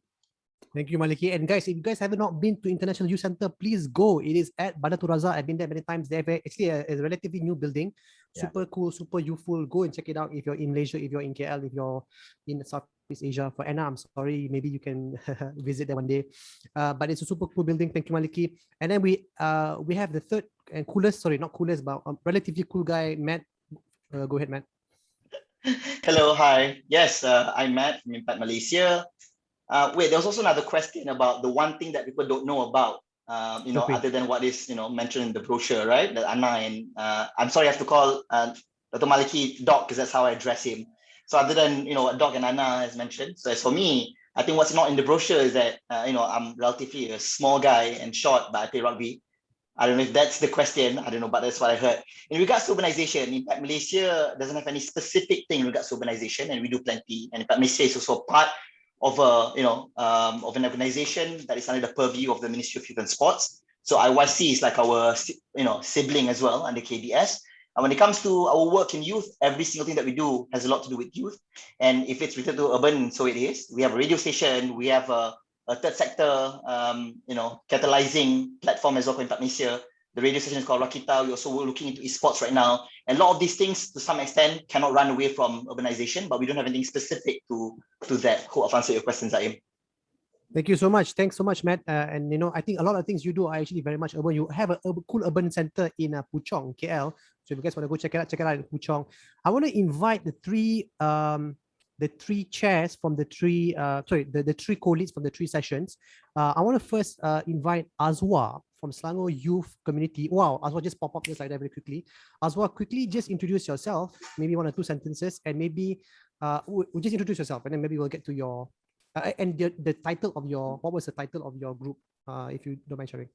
Thank you, Maliki. And guys, if you guys have not been to International Youth Center, please go. It is at Bandar Turaza. I've been there many times. They have actually a relatively new building Super cool, super youthful. Go and check it out if you're in Malaysia, if you're in KL, if you're in Southeast Asia. For Anna, I'm sorry, maybe you can visit there one day. But it's a super cool building. Thank you, Maliki. And then we have the third and coolest, sorry, not coolest, but relatively cool guy, Matt. Go ahead, Matt. Hello, hi. Yes, I'm Matt from Impact Malaysia. Wait, there was also another question about the one thing that people don't know about, other than what is, mentioned in the brochure, right? That Anna and I'm sorry, I have to call Dr. Maliki Doc because that's how I address him. So other than, what Doc and Anna has mentioned. So as for me, I think what's not in the brochure is that, I'm relatively a small guy and short, but I play rugby. I don't know if that's the question. I don't know, but that's what I heard. In regards to urbanization, Impact Malaysia doesn't have any specific thing in regards to urbanization, and we do plenty. And Impact Malaysia is also part of of an organization that is under the purview of the Ministry of Youth and Sports. So IYC is like our sibling as well under KDS. And when it comes to our work in youth, every single thing that we do has a lot to do with youth. And if it's related to urban, so it is. We have a radio station, we have a third sector, catalyzing platform as well for Impact Malaysia. The radio station is called Rakita. We're looking into esports right now. And a lot of these things, to some extent, cannot run away from urbanization, but we don't have anything specific to that. Hope I've answered your questions, Aim. Thank you so much. Thanks so much, Matt. And I think a lot of things you do are actually very much urban. You have a cool urban center in Puchong, KL. So if you guys want to go check it out in Puchong. I want to invite the three chairs from the three, the three co-leads from the three sessions. I want to first invite Azwa from Selangor Youth Community. Wow, Azwa just pop up just like that very quickly. Azwa, quickly just introduce yourself, maybe 1 or 2 sentences, and maybe we'll just introduce yourself, and then maybe we'll get to your, and the title of your, what was the title of your group, if you don't mind sharing.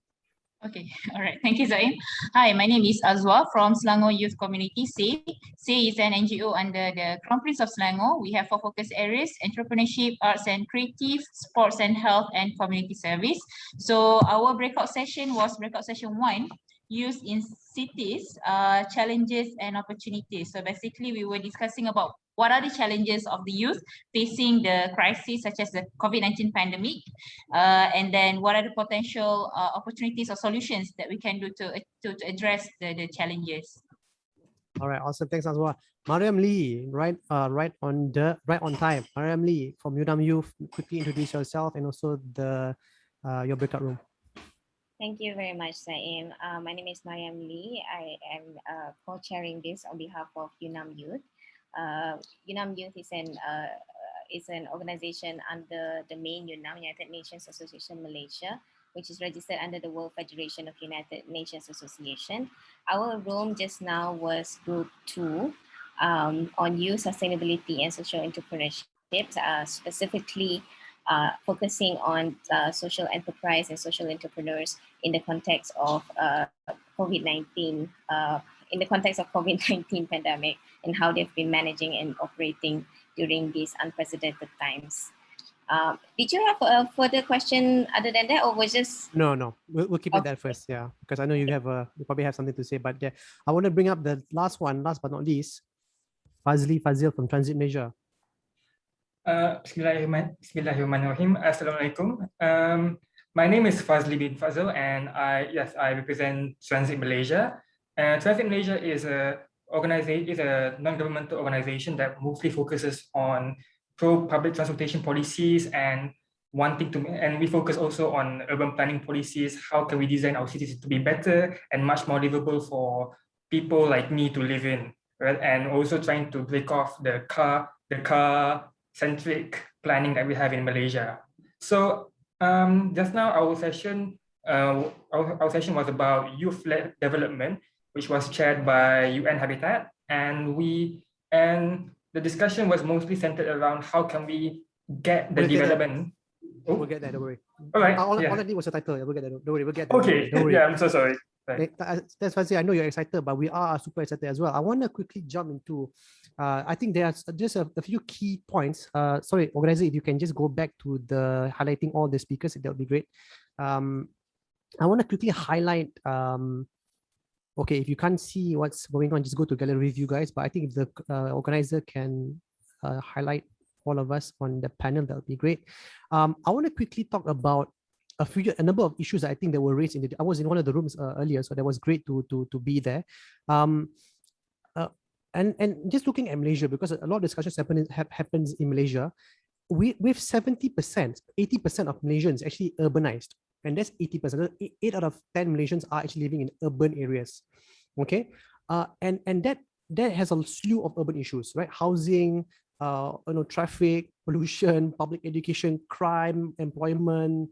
Okay, all right. Thank you, Zaim. Hi, my name is Azwa from Selangor Youth Community, SAY. SAY is an NGO under the Crown Prince of Selangor. We have 4 focus areas: entrepreneurship, arts and creative, sports and health, and community service. So our breakout session was breakout session 1, youth in cities, challenges and opportunities. So basically we were discussing about what are the challenges of the youth facing the crisis such as the COVID-19 pandemic, and then what are the potential opportunities or solutions that we can do to address the challenges. All right, awesome. Thanks, Azwa. Mariam Lee, right on time. Mariam Lee from UNAM Youth, quickly introduce yourself and also your breakout room. Thank you very much, Zaim. My name is Mariam Lee. I am co-chairing this on behalf of UNAM Youth. UNAM Youth is an organization under the main UNAM, United Nations Association Malaysia, which is registered under the World Federation of United Nations Association. Our room just now was group 2 on youth sustainability and social entrepreneurship, specifically focusing on social enterprise and social entrepreneurs in the context of COVID-19, pandemic, and how they've been managing and operating during these unprecedented times. Did you have a further question other than that, or was just? No, we'll keep it there first, yeah, because I know you probably have something to say, but yeah, I want to bring up the last but not least, Fazil from Transit Malaysia. Bismillahirrahmanirrahim. Assalamualaikum. My name is Fazli bin Fazil, and I represent Transit Malaysia. Transit Malaysia is a non-governmental organization that mostly focuses on pro-public transportation policies and we focus also on urban planning policies. How can we design our cities to be better and much more livable for people like me to live in, right? And also trying to break off the car-centric planning that we have in Malaysia. So just now our session was about youth-led development, which was chaired by UN Habitat, and the discussion was mostly centered around how can we get the development. We'll get there, don't worry. All right. All I need was a title. We'll get there. Don't worry. We'll get there. Okay. Don't worry. Yeah, I'm so sorry. Right. That's why I know you're excited, but we are super excited as well. I want to quickly jump into, I think there's just a few key points. Sorry, organizer, if you can just go back to the highlighting all the speakers, that would be great. I want to quickly highlight, okay, if you can't see what's going on, just go to gallery review, guys. But I think if the organizer can highlight all of us on the panel, that would be great. I want to quickly talk about a number of issues that I think that were raised I was in one of the rooms earlier, so that was great to be there. and just looking at Malaysia, because a lot of discussions happens in Malaysia, with 70%, 80% of Malaysians actually urbanized, and that's 80%. 8 out of 10 Malaysians are actually living in urban areas. Okay, and that has a slew of urban issues, right? Housing, traffic, pollution, public education, crime, employment,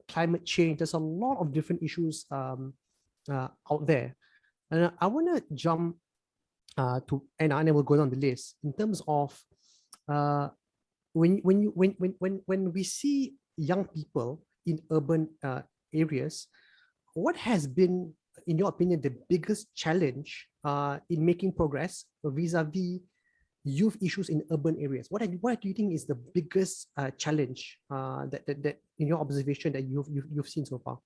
climate change. There's a lot of different issues out there, and I want to jump to, and I will go down the list in terms of when we see young people in urban areas, what has been, in your opinion, the biggest challenge in making progress vis-a-vis youth issues in urban areas? What do you think is the biggest challenge that in your observation that you've seen so far?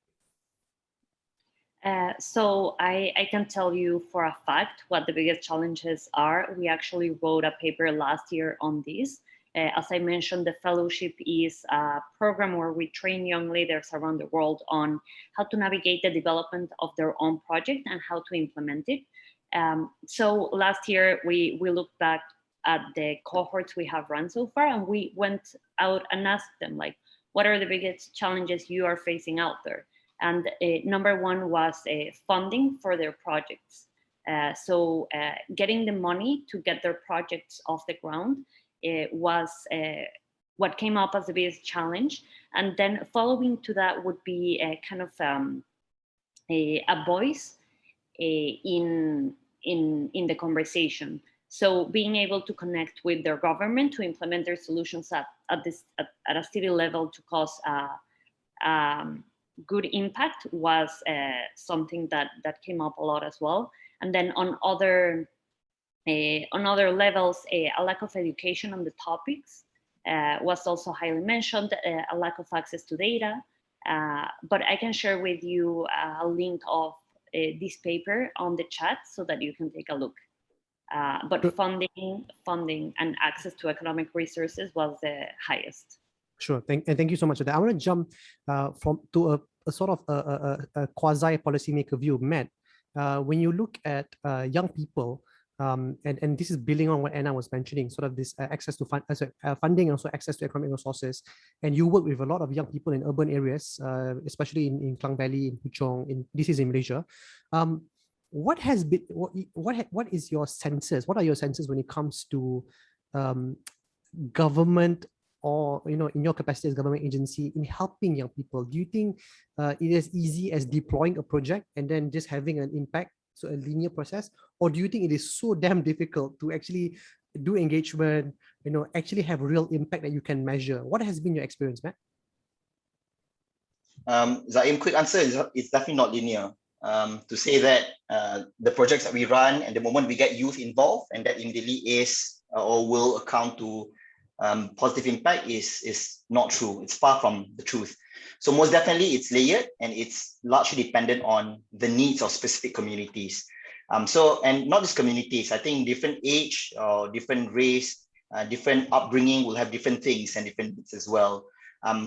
So I can tell you for a fact what the biggest challenges are. We actually wrote a paper last year on this. As I mentioned, the fellowship is a program where we train young leaders around the world on how to navigate the development of their own project and how to implement it. So last year, we looked back at the cohorts we have run so far, and we went out and asked them, like, what are the biggest challenges you are facing out there? And number one was funding for their projects. So getting the money to get their projects off the ground was what came up as the biggest challenge. And then following to that would be a kind of a voice in the conversation. So being able to connect with their government to implement their solutions at a city level to cause good impact was something that came up a lot as well. And then on other levels, a lack of education on the topics was also highly mentioned, a lack of access to data. But I can share with you a link of this paper on the chat so that you can take a look. But funding and access to economic resources was the highest. Sure, thank you so much for that. I want to jump to a sort of a quasi policymaker view, Matt. When you look at young people, and this is building on what Anna was mentioning, sort of this access to funding and also access to economic resources, and you work with a lot of young people in urban areas, especially in Klang Valley, in Puchong, this is in Malaysia. What has been, what is your senses? What are your senses when it comes to government, or in your capacity as government agency, in helping young people? Do you think it is easy as deploying a project and then just having an impact, so a linear process, or do you think it is so damn difficult to actually do engagement, actually have real impact that you can measure? What has been your experience, Matt? Zaim, quick answer is it's definitely not linear. To say that the projects that we run and the moment we get youth involved and that immediately is or will account to positive impact is not true. It's far from the truth. So most definitely it's layered and it's largely dependent on the needs of specific communities. And not just communities, I think different age or different race, different upbringing will have different things and different needs as well.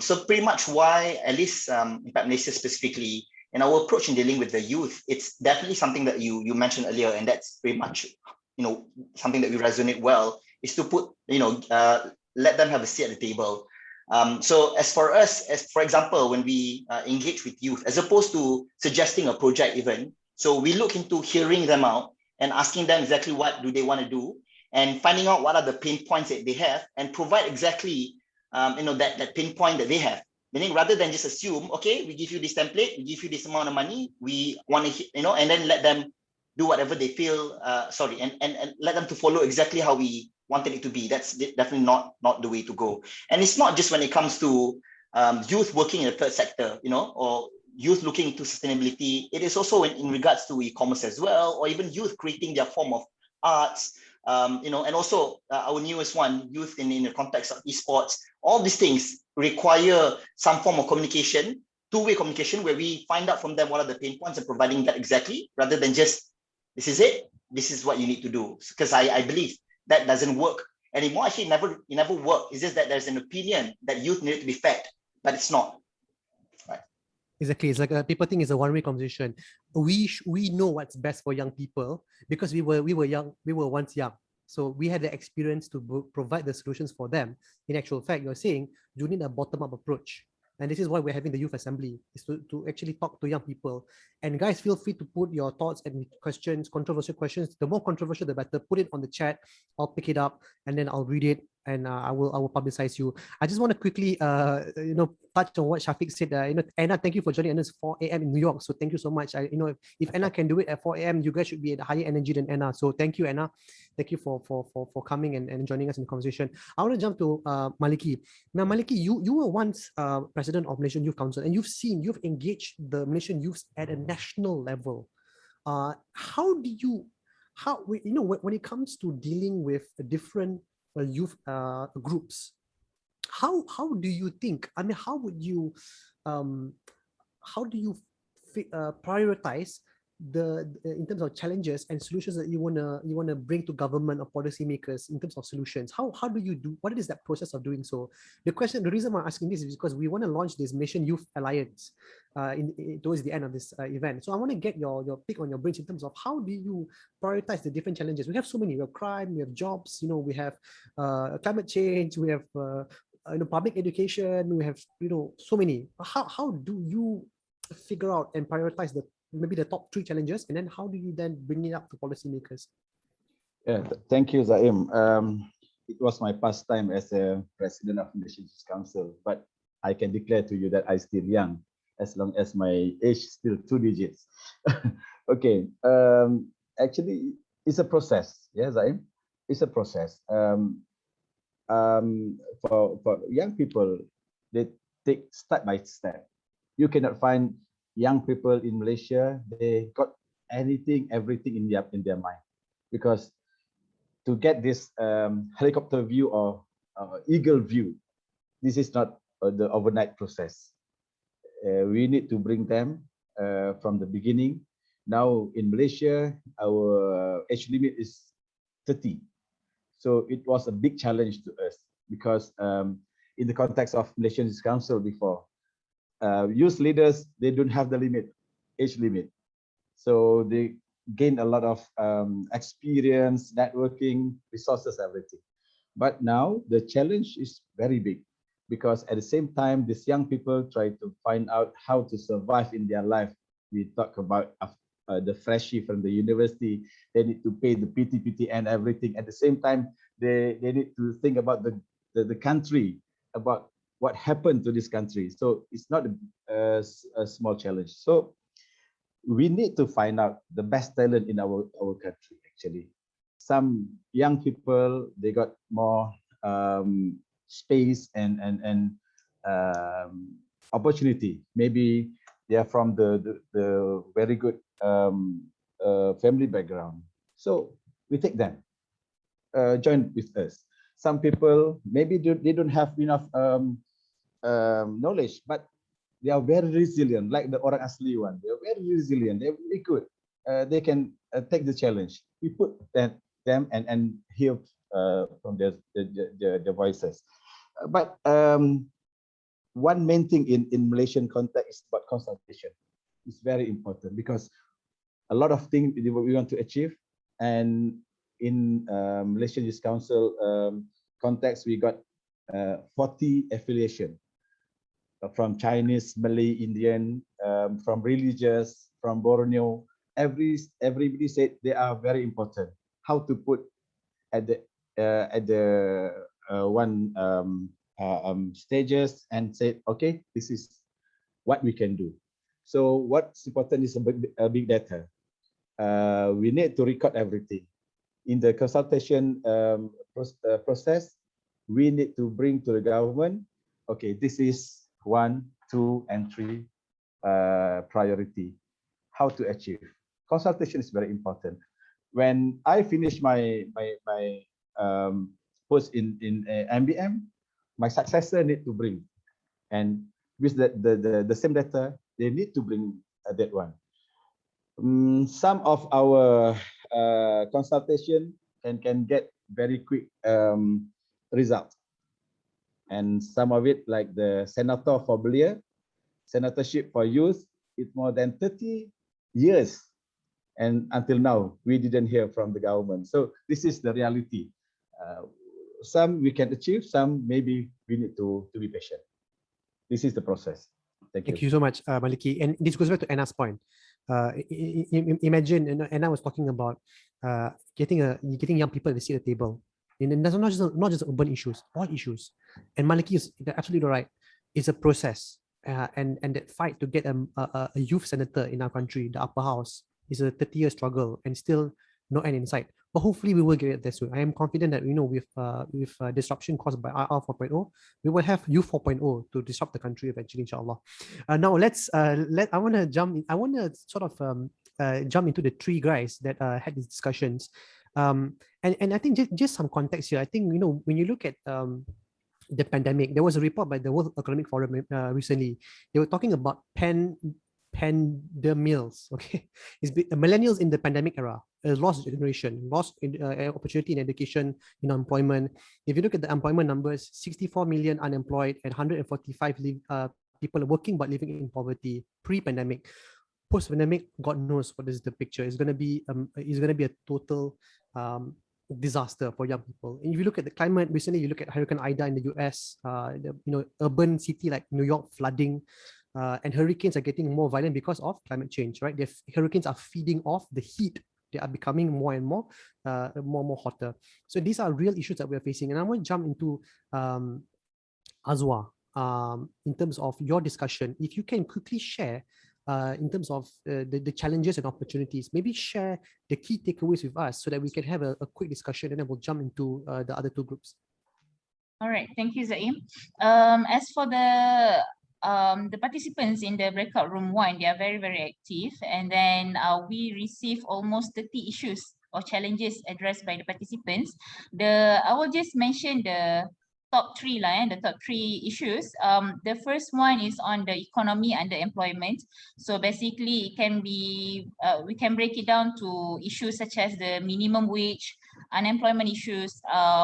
So pretty much why, at least Impact Malaysia specifically, in our approach in dealing with the youth, it's definitely something that you mentioned earlier, and that's pretty much something that we resonate well, is to put, let them have a seat at the table. So as for us, as for example, when we engage with youth, as opposed to suggesting a project even, so we look into hearing them out and asking them exactly what do they want to do and finding out what are the pain points that they have and provide exactly that pinpoint that they have. Meaning rather than just assume, okay, we give you this template, we give you this amount of money, we want to, and then let them do whatever they feel, and let them to follow exactly how we wanted it to be. That's definitely not the way to go. And it's not just when it comes to youth working in the third sector, or youth looking into sustainability. It is also in regards to e-commerce as well, or even youth creating their form of arts, and also our newest one, youth in the context of esports. All these things require some form of communication, two-way communication, where we find out from them what are the pain points and providing that exactly, rather than just, this is it, this is what you need to do. Because I believe that doesn't work anymore. Actually, it never worked. It's just that there's an opinion that youth need to be fed, but it's not. Right. Exactly. It's like people think it's a one-way conversation. We know what's best for young people because we were young. We were once young, so we had the experience to provide the solutions for them. In actual fact, you're saying you need a bottom-up approach, and this is why we're having the youth assembly, is to actually talk to young people. And guys, feel free to put your thoughts and questions, controversial questions. The more controversial, the better. Put it on the chat. I'll pick it up and then I'll read it, and I will publicize you. I just want to quickly touch on what Shafiq said. Anna, thank you for joining us 4 a.m. in New York. So thank you so much. If Anna can do it at 4 a.m., you guys should be at higher energy than Anna. So thank you, Anna. Thank you for coming and joining us in the conversation. I want to jump to Maliki. Now, Maliki, you were once president of Malaysian Youth Council, and you've engaged the Malaysian youth at a national level. When it comes to dealing with different youth groups, how do you think? I mean, how do you prioritize in terms of challenges and solutions that you wanna bring to government or policymakers in terms of solutions? How do you do? What is that process of doing so? The reason why I'm asking this is because we want to launch this Malaysian Youth Alliance towards the end of this event. So I want to get your pick on your brains in terms of how do you prioritize the different challenges? We have so many. We have crime, we have jobs, we have climate change, we have public education, we have so many. How do you figure out and prioritize maybe the top 3 challenges, and then how do you then bring it up to policymakers? Yeah, thank you, Zaim. It was my pastime as a president of the Malaysian Youth Council, but I can declare to you that I'm still young, as long as my age is still 2 digits. Okay, actually, it's a process. Yeah, Zaim, it's a process. For young people, they take step by step. You cannot find young people in Malaysia, they got everything in their mind, because to get this helicopter view or eagle view, this is not the overnight process. We need to bring them from the beginning. Now in Malaysia, our age limit is 30. So it was a big challenge to us because in the context of Malaysian Youth Council before, youth leaders, they don't have the age limit. So they gain a lot of experience, networking, resources, everything. But now the challenge is very big because at the same time, these young people try to find out how to survive in their life. We talk about the freshie from the university, they need to pay the PT and everything. At the same time, they need to think about the country, about what happened to this country. So it's not a small challenge. So we need to find out the best talent in our country, actually. Some young people, they got more space and opportunity. Maybe they are from the very good family background. So we take them, join with us. Some people, maybe they don't have enough knowledge, but they are very resilient, like the orang asli one. They are very resilient. They're really good. They can take the challenge. We put them and hear from their voices. But one main thing in Malaysian context is about consultation. It's very important because a lot of things we want to achieve, and in Malaysian Youth Council context, we got 40 affiliation from Chinese, Malay, Indian, from religious, from Borneo. Everybody said they are very important. How to put at the one stages and say, okay, this is what we can do. So what's important is a big data. We need to record everything. In the consultation process, we need to bring to the government, okay, this is 1, 2, and 3 priority. How to achieve. Consultation is very important. When I finish my post in MBM, my successor need to bring, and with the same data, they need to bring that one. Some of our consultation can get very quick result, and some of it, like the senator for Belia, senatorship for youth, it's more than 30 years. And until now, we didn't hear from the government. So this is the reality. Some we can achieve, some maybe we need to be patient. This is the process. Thank you. Thank you so much, Maliki. And this goes back to Anna's point. Imagine, Anna was talking about getting young people to sit at the table. And that's not just urban issues, all issues. And Maliki is absolutely right. It's a process. And that fight to get a youth senator in our country, the upper house, is a 30-year struggle and still no end in sight. But hopefully we will get it this way. I am confident that with disruption caused by RR 4.0, we will have U 4.0 to disrupt the country eventually, inshallah. Now I want to sort of jump into the three guys that had these discussions. And I think just some context here. I think when you look at the pandemic, there was a report by the World Economic Forum recently. They were talking about pandemials. Okay, it's millennials in the pandemic era, a lost generation, lost opportunity in education, in employment. If you look at the employment numbers, 64 million unemployed and 145 people working but living in poverty pre-pandemic. Post-pandemic, God knows what is the picture. It's going to be a total disaster for young people. And if you look at the climate, recently you look at Hurricane Ida in the US, urban city like New York flooding, and hurricanes are getting more violent because of climate change, right? The hurricanes are feeding off the heat. They are becoming more and more hotter. So these are real issues that we are facing. And I want to jump into Azwa in terms of your discussion. If you can quickly share in terms of the challenges and opportunities, maybe share the key takeaways with us so that we can have a quick discussion, and then we'll jump into the other two groups. All right, thank you, Zaim. As for the participants in the breakout room 1, they are very, very active. And then we receive almost 30 issues or challenges addressed by the participants. I will just mention the top 3 the top 3 issues. The first one is on the economy and the employment. So basically it can be, we can break it down to issues such as the minimum wage, unemployment issues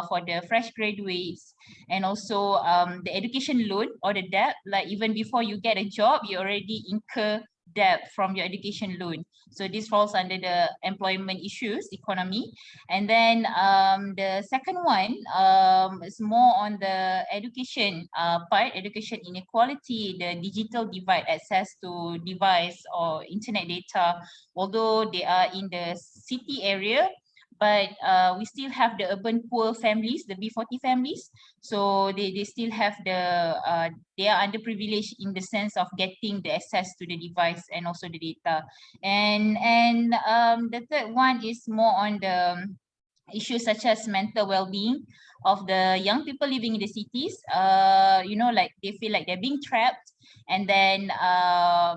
for the fresh graduates, and also the education loan or the debt, like even before you get a job, you already incur debt from your education loan. So this falls under the employment issues, economy. And then the second one is more on the education part, education inequality, the digital divide, access to device or internet data, although they are in the city area, but we still have the urban poor families, the B40 families. So they still have they are underprivileged in the sense of getting the access to the device and also the data. And the third one is more on the issues such as mental well-being of the young people living in the cities. Like they feel like they're being trapped, and then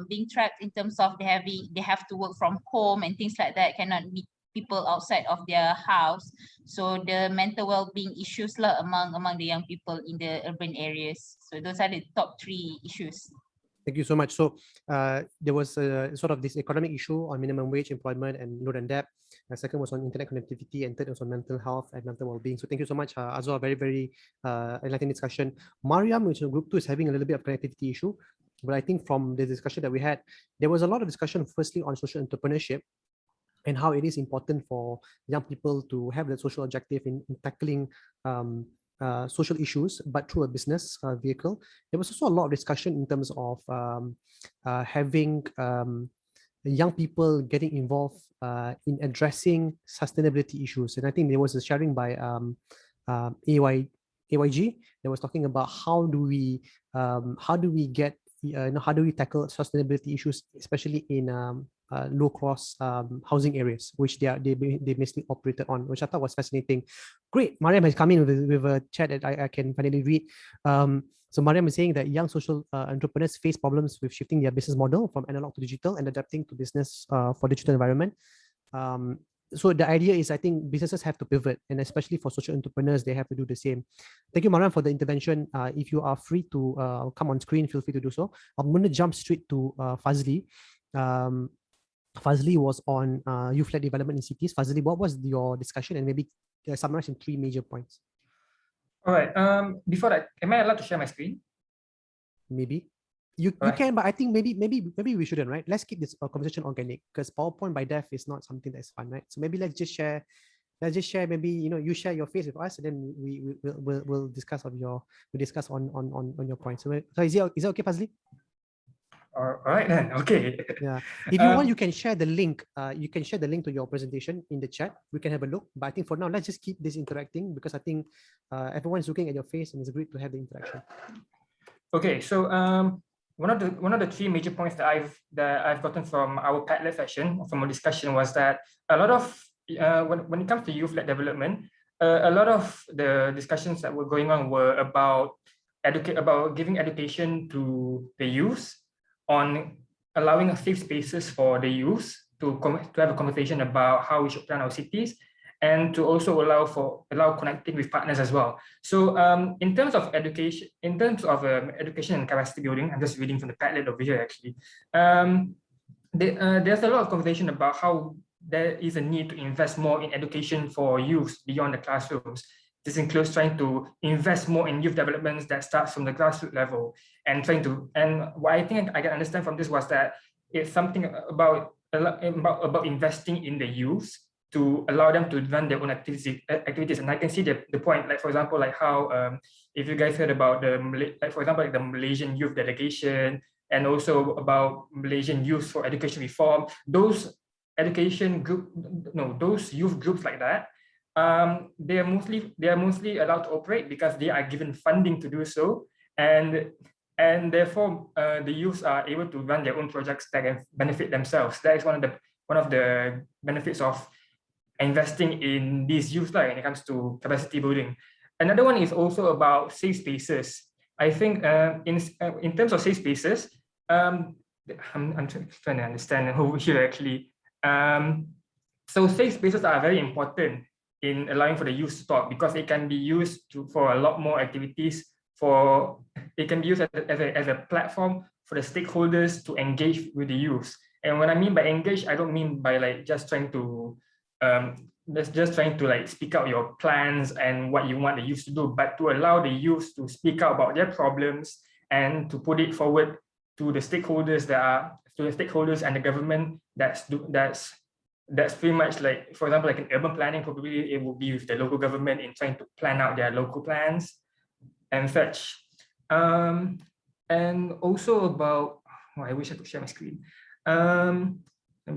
being trapped in terms of they have to work from home and things like that, cannot meet people outside of their house. So the mental well-being issues among the young people in the urban areas. So those are the top 3 issues. Thank you so much. So there was sort of this economic issue on minimum wage, employment, and loan and debt. The second was on internet connectivity, and third was on mental health and mental well-being. So thank you so much, Azwa. Very, very enlightening discussion. Mariam, which is group 2, is having a little bit of connectivity issue. But I think from the discussion that we had, there was a lot of discussion, firstly, on social entrepreneurship and how it is important for young people to have that social objective in tackling social issues, but through a business vehicle. There was also a lot of discussion in terms of having young people getting involved in addressing sustainability issues. And I think there was a sharing by AYG that was talking about how do we get how do we tackle sustainability issues, especially in low-cost housing areas, which they basically operated on, which I thought was fascinating. Great, Mariam has come in with a chat that I can finally read. So Mariam is saying that young social entrepreneurs face problems with shifting their business model from analog to digital and adapting to business for digital environment. So the idea is, I think businesses have to pivot, and especially for social entrepreneurs, they have to do the same. Thank you, Mariam, for the intervention. If you are free to come on screen, feel free to do so. I'm going to jump straight to Fazli. Fazli was on youth-led development in cities. Fazli, what was your discussion, and maybe summarize in 3 major points? All right. Before that, am I allowed to share my screen? Maybe. You can, but I think maybe we shouldn't, right? Let's keep this conversation organic, because PowerPoint by def is not something that's fun, right? So maybe let's just share. Maybe you share your face with us, and then we'll discuss on your your points. So is it okay, Fazli? All right then. Okay. Yeah. If you want, you can share the link. You can share the link to your presentation in the chat. We can have a look. But I think for now, let's just keep this interacting, because I think everyone's looking at your face, and it's great to have the interaction. Okay. So one of the three major points that I've gotten from our Padlet session, from a discussion, was that a lot of when it comes to youth-led development, a lot of the discussions that were going on were about giving education to the youth, on allowing safe spaces for the youth to have a conversation about how we should plan our cities, and to also allow connecting with partners as well. So in terms of education, education and capacity building, I'm just reading from the Padlet over here actually. There's a lot of conversation about how there is a need to invest more in education for youth beyond the classrooms. This includes trying to invest more in youth developments that starts from the grassroots level, and what I think I can understand from this was that it's something about investing in the youth to allow them to run their own activities. And I can see the point, like for example, like how if you guys heard about the Malaysian youth delegation, and also about Malaysian Youth for Education Reform, those youth groups like that, they are mostly allowed to operate because they are given funding to do so, and therefore the youths are able to run their own projects that can benefit themselves. That is one of the benefits of investing in these youth when it comes to capacity building. Another one is also about safe spaces. I think in terms of safe spaces, I'm trying to understand over here actually. So safe spaces are very important in allowing for the youth to talk, because it can be used for a lot more activities. It can be used as a platform for the stakeholders to engage with the youth. And when I mean by engage, I don't mean by like just trying to speak out your plans and what you want the youth to do, but to allow the youth to speak out about their problems and to put it forward to the stakeholders and the government. That's pretty much like, for example, like in urban planning, probably it will be with the local government in trying to plan out their local plans and such. And also about, I wish I could share my screen. I'm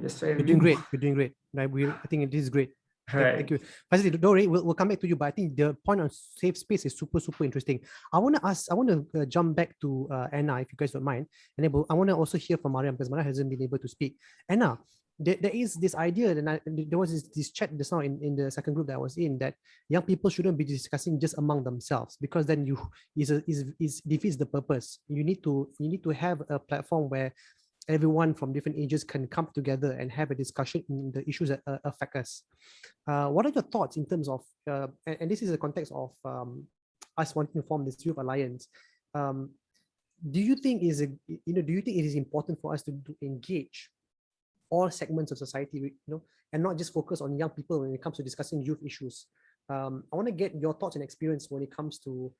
just trying. You're doing great. You're doing great. I think this is great. Right. Thank you. Fazli, don't worry, we'll come back to you, but I think the point on safe space is super interesting. I want to jump back to Anna, if you guys don't mind, and then I want to also hear from Mariam, because Mariam hasn't been able to speak. Anna, there is this idea, and there was this chat just now in the second group that I was in, that young people shouldn't be discussing just among themselves, because then it defeats the purpose. You need to have a platform where everyone from different ages can come together and have a discussion in the issues that affect us. What are your thoughts in terms of, and this is the context of us wanting to form this youth alliance? Do you think it is important for us to engage all segments of society, and not just focus on young people when it comes to discussing youth issues? I want to get your thoughts and experience when it comes to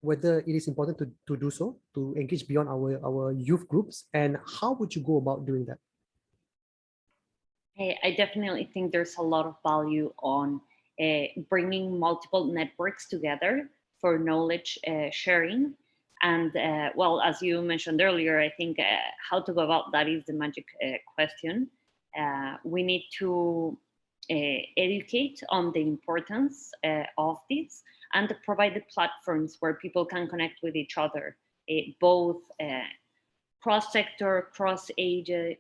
whether it is important to do so, to engage beyond our youth groups, and how would you go about doing that? I definitely think there's a lot of value on bringing multiple networks together for knowledge sharing. And well, as you mentioned earlier, I think how to go about that is the magic question. We need to educate on the importance of this, and to provide the platforms where people can connect with each other, both cross-sector, across ages,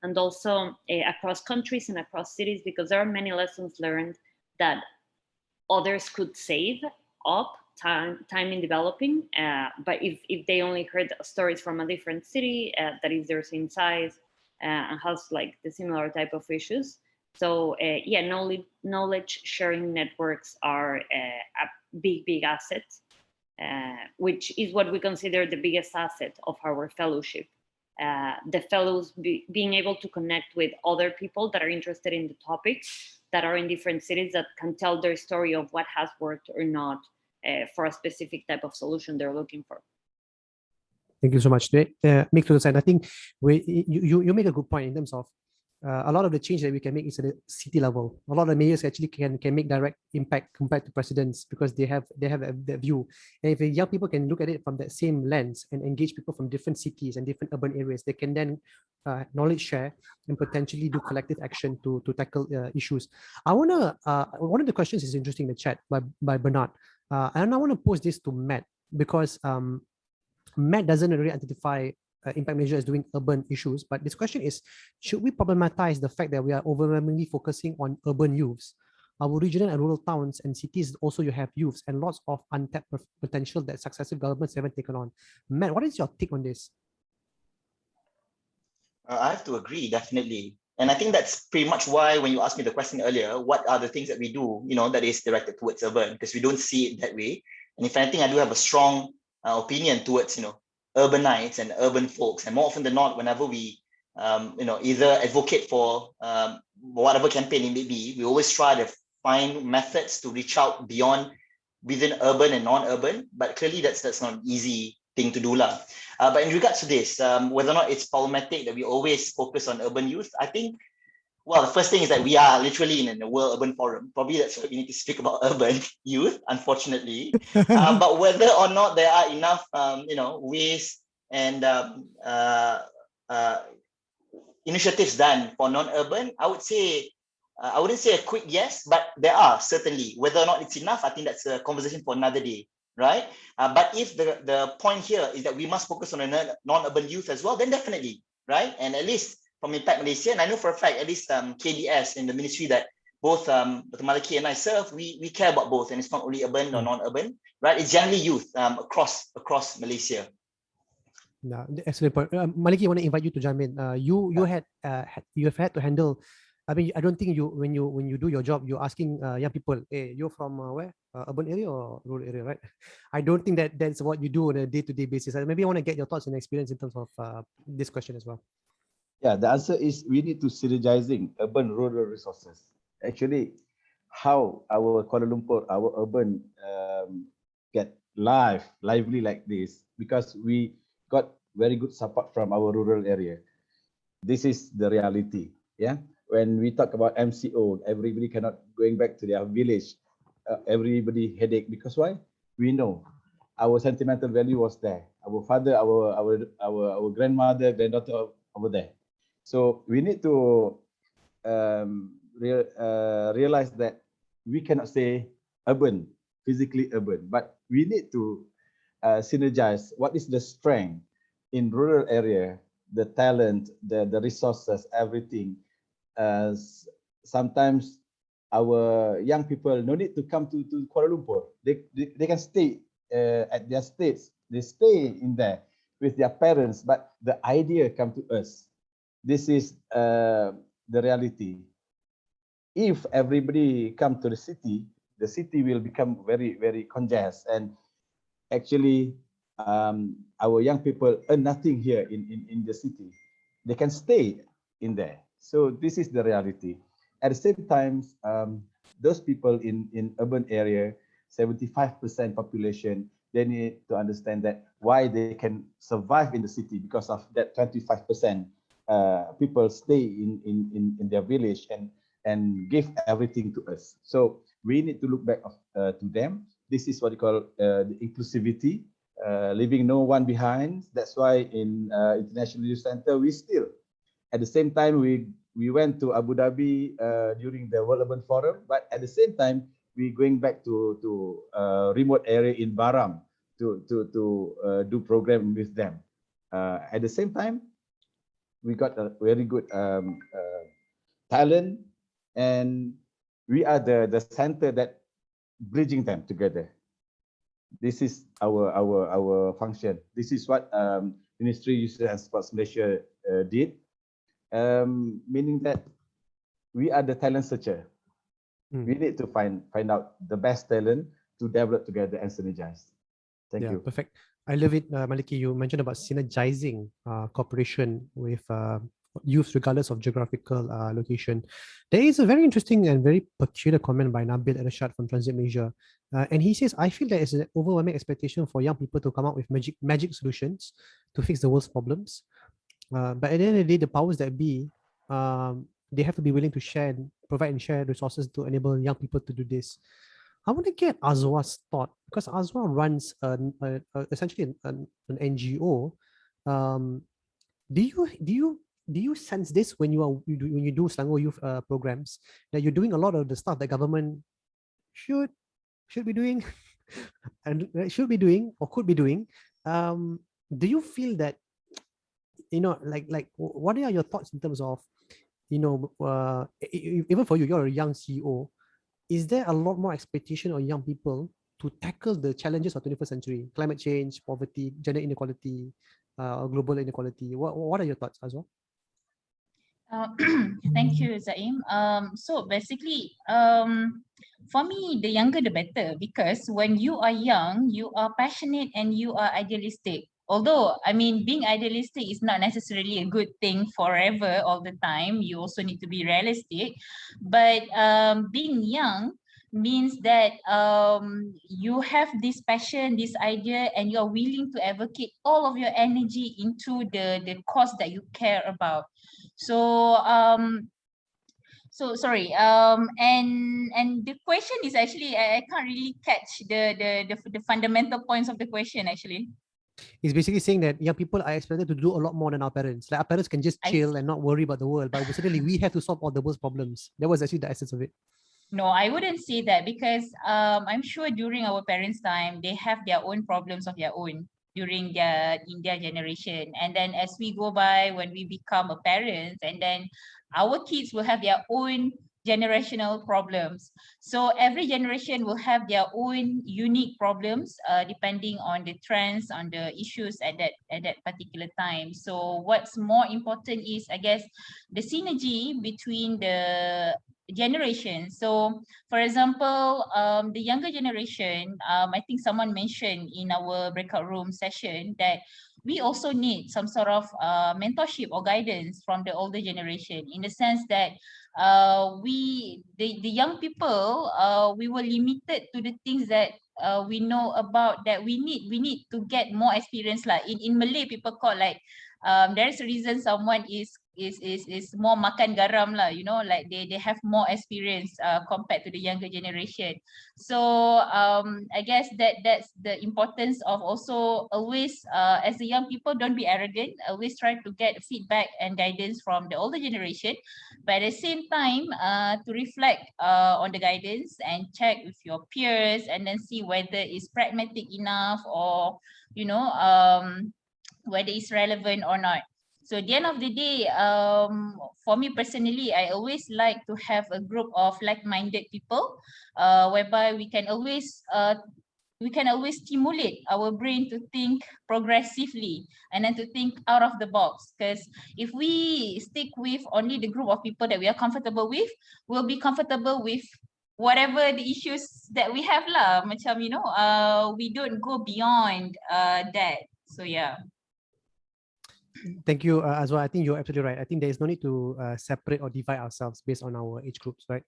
and also across countries and across cities, because there are many lessons learned that others could save up time in developing. But if they only heard stories from a different city that is their same size and has like the similar type of issues. So yeah, knowledge sharing networks are a big asset, which is what we consider the biggest asset of our fellowship. The fellows being able to connect with other people that are interested in the topics, that are in different cities, that can tell their story of what has worked or not for a specific type of solution they're looking for. Thank you so much. Make to the side. I think you make a good point in terms of a lot of the change that we can make is at the city level. A lot of the mayors actually can make direct impact compared to presidents because they have that view. And if the young people can look at it from that same lens and engage people from different cities and different urban areas, they can then knowledge share and potentially do collective action to tackle issues. One of the questions is interesting in the chat by Bernard, and I want to pose this to Matt because Matt doesn't really identify Impact Malaysia as doing urban issues, but this question is, should we problematize the fact that we are overwhelmingly focusing on urban youths? Our regional and rural towns and cities also you have youths and lots of untapped potential that successive governments haven't taken on. Matt, what is your take on this? I have to agree, definitely. And I think that's pretty much why when you asked me the question earlier, what are the things that we do, that is directed towards urban, because we don't see it that way. And if anything, I do have a strong opinion towards, urbanites and urban folks. And more often than not, whenever we, either advocate for whatever campaign it may be, we always try to find methods to reach out beyond within urban and non-urban. But clearly, that's not an easy thing to do. But in regards to this, whether or not it's problematic that we always focus on urban youth, I think, well, the first thing is that we are literally in a World Urban Forum. Probably that's why we need to speak about urban youth, unfortunately. But whether or not there are enough, ways and initiatives done for non-urban, I would say, I wouldn't say a quick yes, but there are certainly. Whether or not it's enough, I think that's a conversation for another day, right? But if the point here is that we must focus on a non-urban youth as well, then definitely, right? And at least from Impact Malaysia, and I know for a fact, at least KDS in the ministry that both Dr. Maliki and I serve, we care about both, and it's not only urban or non-urban, right? It's generally youth across Malaysia. No, excellent point. Maliki, I want to invite you to jump in. You have had to handle. I mean, I don't think when you do your job, you're asking young people, "Hey, you're from where? Urban area or rural area?" Right? I don't think that's what you do on a day-to-day basis. Maybe I want to get your thoughts and experience in terms of this question as well. Yeah, the answer is we need to synergizing urban-rural resources. Actually, how our Kuala Lumpur, our urban get lively like this, because we got very good support from our rural area. This is the reality. Yeah, when we talk about MCO, everybody cannot going back to their village. Everybody headache because why? We know our sentimental value was there. Our father, our grandmother, granddaughter over there. So we need to realize that we cannot say urban, physically urban, but we need to synergize what is the strength in rural area, the talent, the resources, everything. Sometimes our young people no need to come to Kuala Lumpur. They can stay at their states. They stay in there with their parents, but the idea come to us. This is the reality. If everybody come to the city will become very, very congested. And actually, our young people earn nothing here in the city. They can stay in there. So this is the reality. At the same time, those people in urban area, 75% population, they need to understand that why they can survive in the city because of that 25%. People stay in their village and give everything to us. So we need to look back to them. This is what we call the inclusivity, leaving no one behind. That's why in International Youth Center, we still, at the same time, we went to Abu Dhabi during the World Urban Forum, but at the same time, we going back to remote area in Baram to do program with them. At the same time, we got a very good talent, and we are the center that bridging them together. This is our function. This is what Ministry of Youth and Sports Malaysia did, meaning that we are the talent searcher. We need to find out the best talent to develop together and synergize. Thank you. Perfect. I love it, Maliki. You mentioned about synergizing cooperation with youth regardless of geographical location. There is a very interesting and very peculiar comment by Nabil Ershad from Transit Malaysia. And he says, I feel there is an overwhelming expectation for young people to come up with magic solutions to fix the world's problems. But at the end of the day, the powers that be, they have to be willing to provide and share resources to enable young people to do this. I want to get Azwa's thought, because Azwa runs essentially an NGO. Do you sense this when you do Selangor youth programs, that you're doing a lot of the stuff that government should be doing and should be doing or could be doing? Do you feel that, like what are your thoughts in terms of, even for you, you're a young CEO, is there a lot more expectation on young people to tackle the challenges of 21st century, climate change, poverty, gender inequality, global inequality? What are your thoughts as well? Thank you, Zaim. So basically, for me, the younger the better, because when you are young, you are passionate and you are idealistic. Although, I mean, being idealistic is not necessarily a good thing forever, all the time. You also need to be realistic. But being young means that you have this passion, this idea, and you are willing to advocate all of your energy into the cause that you care about. So sorry, and the question is actually, I can't really catch the fundamental points of the question actually. It's basically saying that young people are expected to do a lot more than our parents. Like our parents can just chill and not worry about the world, but suddenly we have to solve all the world's problems. That was actually the essence of it. No, I wouldn't say that, because I'm sure during our parents' time, they have their own problems of their own in their generation. And then as we go by, when we become a parents, and then our kids will have their own generational problems. So every generation will have their own unique problems, depending on the trends, on the issues at that particular time. So what's more important is, I guess, the synergy between the generation. So for example, the younger generation, I think someone mentioned in our breakout room session that we also need some sort of mentorship or guidance from the older generation, in the sense that the young people, we were limited to the things that we know about, that we need to get more experience. Like in Malay, people call like there's a reason someone is more makan garam lah, like they have more experience compared to the younger generation. So I guess that's the importance of also always, as the young people, don't be arrogant, always try to get feedback and guidance from the older generation, but at the same time to reflect on the guidance and check with your peers, and then see whether it's pragmatic enough, or whether it's relevant or not. So at the end of the day, for me personally, I always like to have a group of like-minded people, whereby we can always stimulate our brain to think progressively, and then to think out of the box. Because if we stick with only the group of people that we are comfortable with, we'll be comfortable with whatever the issues that we have lah. Macam, we don't go beyond that. So yeah. Thank you, Azwa. I think you're absolutely right. I think there is no need to separate or divide ourselves based on our age groups, right?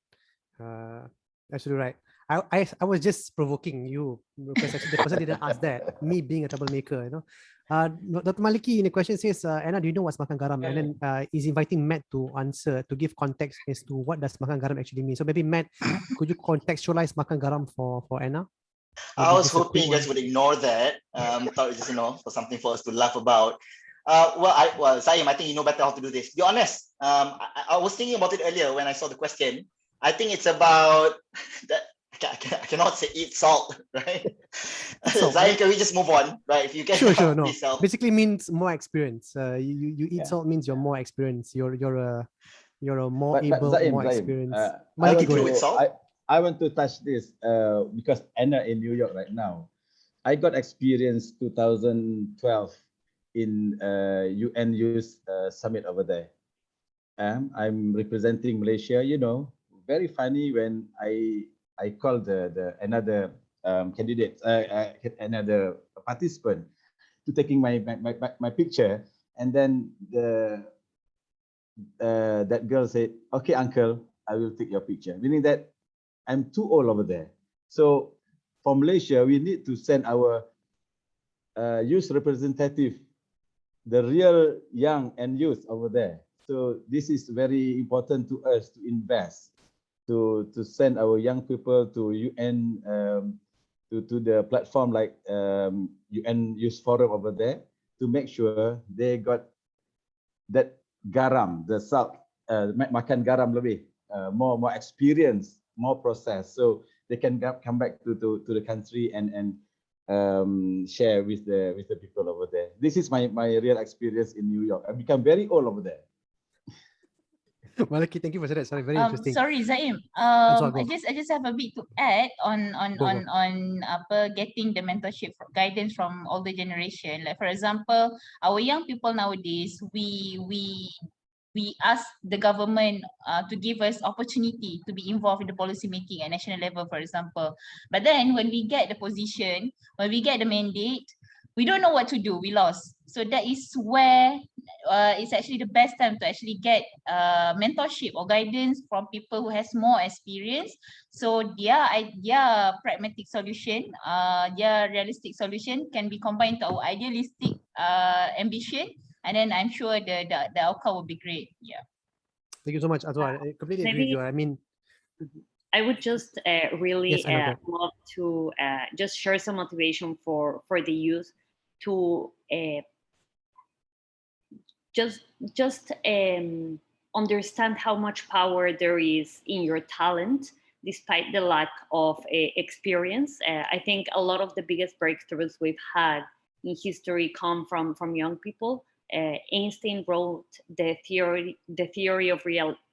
Absolutely right. I was just provoking you, because actually the person didn't ask that. Me being a troublemaker, Dr. Maliki in the question says, Anna, do you know what's makan garam? And then is inviting Matt to answer, to give context as to what does makan garam actually mean. So maybe Matt, could you contextualize makan garam for Anna? I was hoping you guys would ignore that. Thought it was just, for something for us to laugh about. Well, Zaim, I think you know better how to do this. To be honest, I was thinking about it earlier when I saw the question. I think it's about that. I cannot say eat salt, right? Zaim, can we just move on, right? If you can. Sure. No. Basically means more experience. You eat salt means you're more experienced. You're a more able, Zaim, more experienced. I want to touch this because Anna in New York right now. I got experience 2012 in UN Youth Summit over there. I'm representing Malaysia. Very funny when I called another candidate, another participant, to taking my picture, and then that girl said, "Okay, uncle, I will take your picture," meaning that I'm too old over there. So for Malaysia, we need to send our youth representative, the real young and youth over there. So this is very important to us to invest, to send our young people to UN, to the platform like UN Youth Forum over there, to make sure they got that garam, the salt, makan garam lebih, more experience, more process, so they can come back to the country and share with the people over there. This is my real experience in New York. I become very old over there. Malaki, thank you for that. Sorry, very interesting. Sorry, Zaim. I just have a bit to add on getting the mentorship guidance from older generation. Like for example, our young people nowadays, we ask the government to give us opportunity to be involved in the policy making at national level, for example. But then when we get the position, when we get the mandate, we don't know what to do. We lost. So that is where it's actually the best time to actually get mentorship or guidance from people who has more experience. So their pragmatic solution, their realistic solution can be combined to our idealistic ambition. And then I'm sure the outcome will be great. Yeah. Thank you so much, Azwa. I completely agree with you. I mean, I would just really yes, love to just share some motivation for the youth to just understand how much power there is in your talent, despite the lack of experience. I think a lot of the biggest breakthroughs we've had in history come from young people. Einstein wrote the theory of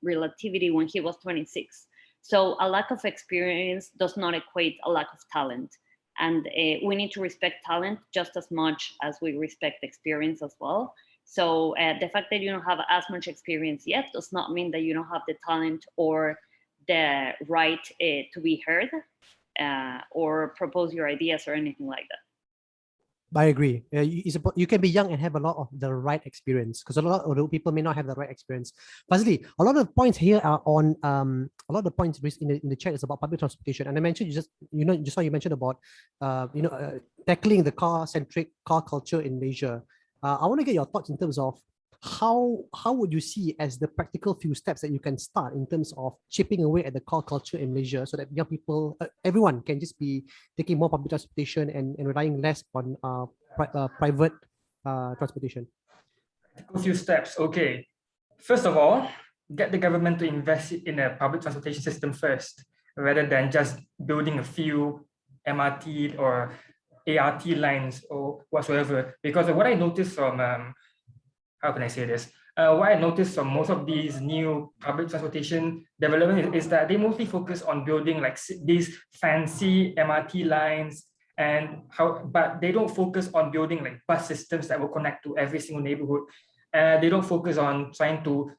relativity when he was 26. So a lack of experience does not equate a lack of talent. And we need to respect talent just as much as we respect experience as well. So the fact that you don't have as much experience yet does not mean that you don't have the talent or the right to be heard or propose your ideas or anything like that. I agree. You can be young and have a lot of the right experience, because a lot of people may not have the right experience. Firstly, a lot of the points here are on a lot of the points in the chat is about public transportation, and I mentioned just now you mentioned about tackling the car-centric car culture in Malaysia. I want to get your thoughts in terms of how would you see as the practical few steps that you can start in terms of chipping away at the car culture in Malaysia, so that young people, everyone can just be taking more public transportation and relying less on private transportation. A few steps. Okay. First of all, get the government to invest in a public transportation system first, rather than just building a few MRT or ART lines or whatsoever. Because what I noticed from how can I say this? What I noticed from most of these new public transportation development is that they mostly focus on building like these fancy MRT lines, but they don't focus on building like bus systems that will connect to every single neighborhood. They don't focus on trying to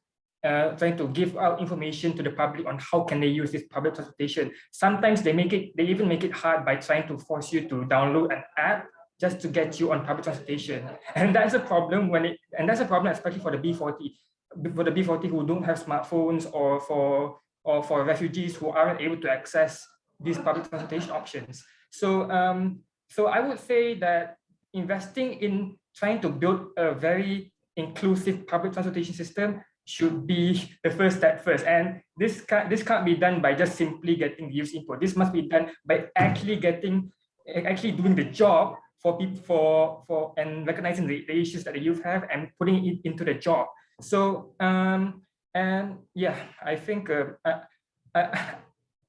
give out information to the public on how can they use this public transportation. Sometimes they even make it hard by trying to force you to download an app just to get you on public transportation, and that's a problem especially for the B40 who don't have smartphones, or for refugees who aren't able to access these public transportation options. So I would say that investing in trying to build a very inclusive public transportation system should be the first step first, and this can't be done by just simply getting youth input. This must be done by actually doing the job for people and recognizing the issues that the youth have and putting it into the job. So and yeah, I think and